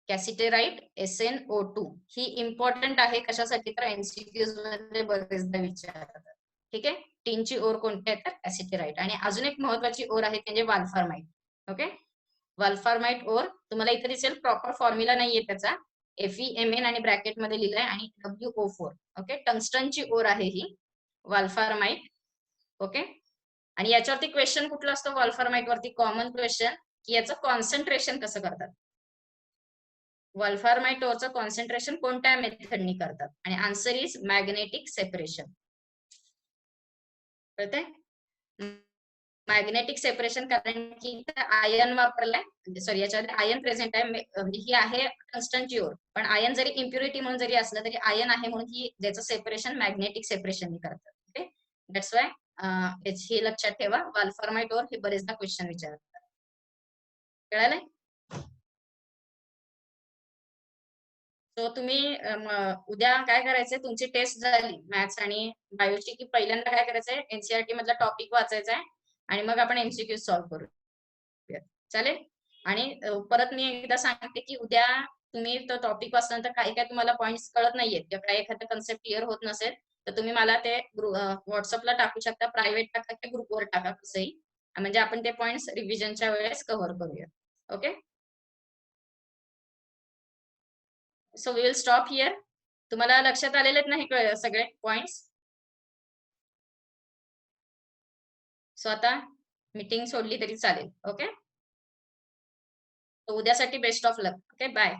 A: Cassiterite SnO2 ही इम्पॉर्टंट आहे. कशासाठी तर MCQs मध्ये बरेचदा विचारतात. ठीक आहे. टीनची ओर कोणती आहे तर कॅसिटेराइट. आणि अजून एक महत्वाची ओर आहे म्हणजे वाल्फार्माइट. ओके. वाल्फार्माइट ओर तुम्हाला इथे दिसेल, प्रॉपर फॉर्म्युला नाहीये त्याचा, FeMn आणि ब्रॅकेट मध्ये लिहिलंय आणि WO4. ओके. टंगस्टनची ओर आहे ही वाल्फार्माइट. ओके. आणि याच्यावरती क्वेश्चन कुठला असतो वॉल्फार्माइट वरती, कॉमन क्वेश्चन, की याचं कॉन्सन्ट्रेशन कसं करतात. वॉल्फार्माइट ओरचं कॉन्सन्ट्रेशन कोणत्या मेथडनी करतात, आणि आन्सर इज मॅग्नेटिक सेपरेशन. कळतंय? मॅग्नेटिक सेपरेशन कारण की आयन वापरलाय, सॉरी याच्यामध्ये आयन प्रेझेंट आहे, म्हणजे ही आहे कन्स्टंटची ओर, पण आयन जरी इम्प्युरिटी म्हणून जरी असलं तरी आयन आहे म्हणून ही ज्याचं सेपरेशन मॅग्नेटिक सेपरेशन करतात. ओके. दॅट्स वाय हे लक्षात ठेवा, वाल्फार्माइट ओर हे बरेचदा क्वेश्चन विचारतात. कळालंय? सो तुम्ही उद्या काय करायचंय, तुमची टेस्ट झाली मॅथ्स आणि बायोची, की पहिल्यांदा काय करायचंय NCERT मधला टॉपिक वाचायचा आहे आणि मग आपण MCQ सॉल्व्ह करू. चालेल? आणि परत मी एकदा सांगते की उद्या तुम्ही तो टॉपिक वाचल्यानंतर काही काय तुम्हाला पॉईंट्स कळत नाहीयेत किंवा काही एखादा कन्सेप्ट क्लिअर होत नसेल तर तुम्ही मला ते व्हॉट्सअपला टाकू शकता, प्रायव्हेट टाका किंवा ग्रुपवर टाका, कसंही, म्हणजे आपण ते पॉईंट्स रिव्हिजनच्या वेळेस कव्हर करूया. Okay. So we will stop here. तुम्हाला लक्षात आलेले नाही सगळे पॉइंट्स. सो आता मीटिंग सोडली तरी चालेल. ओके. उद्यासाठी best of luck. Okay. Bye.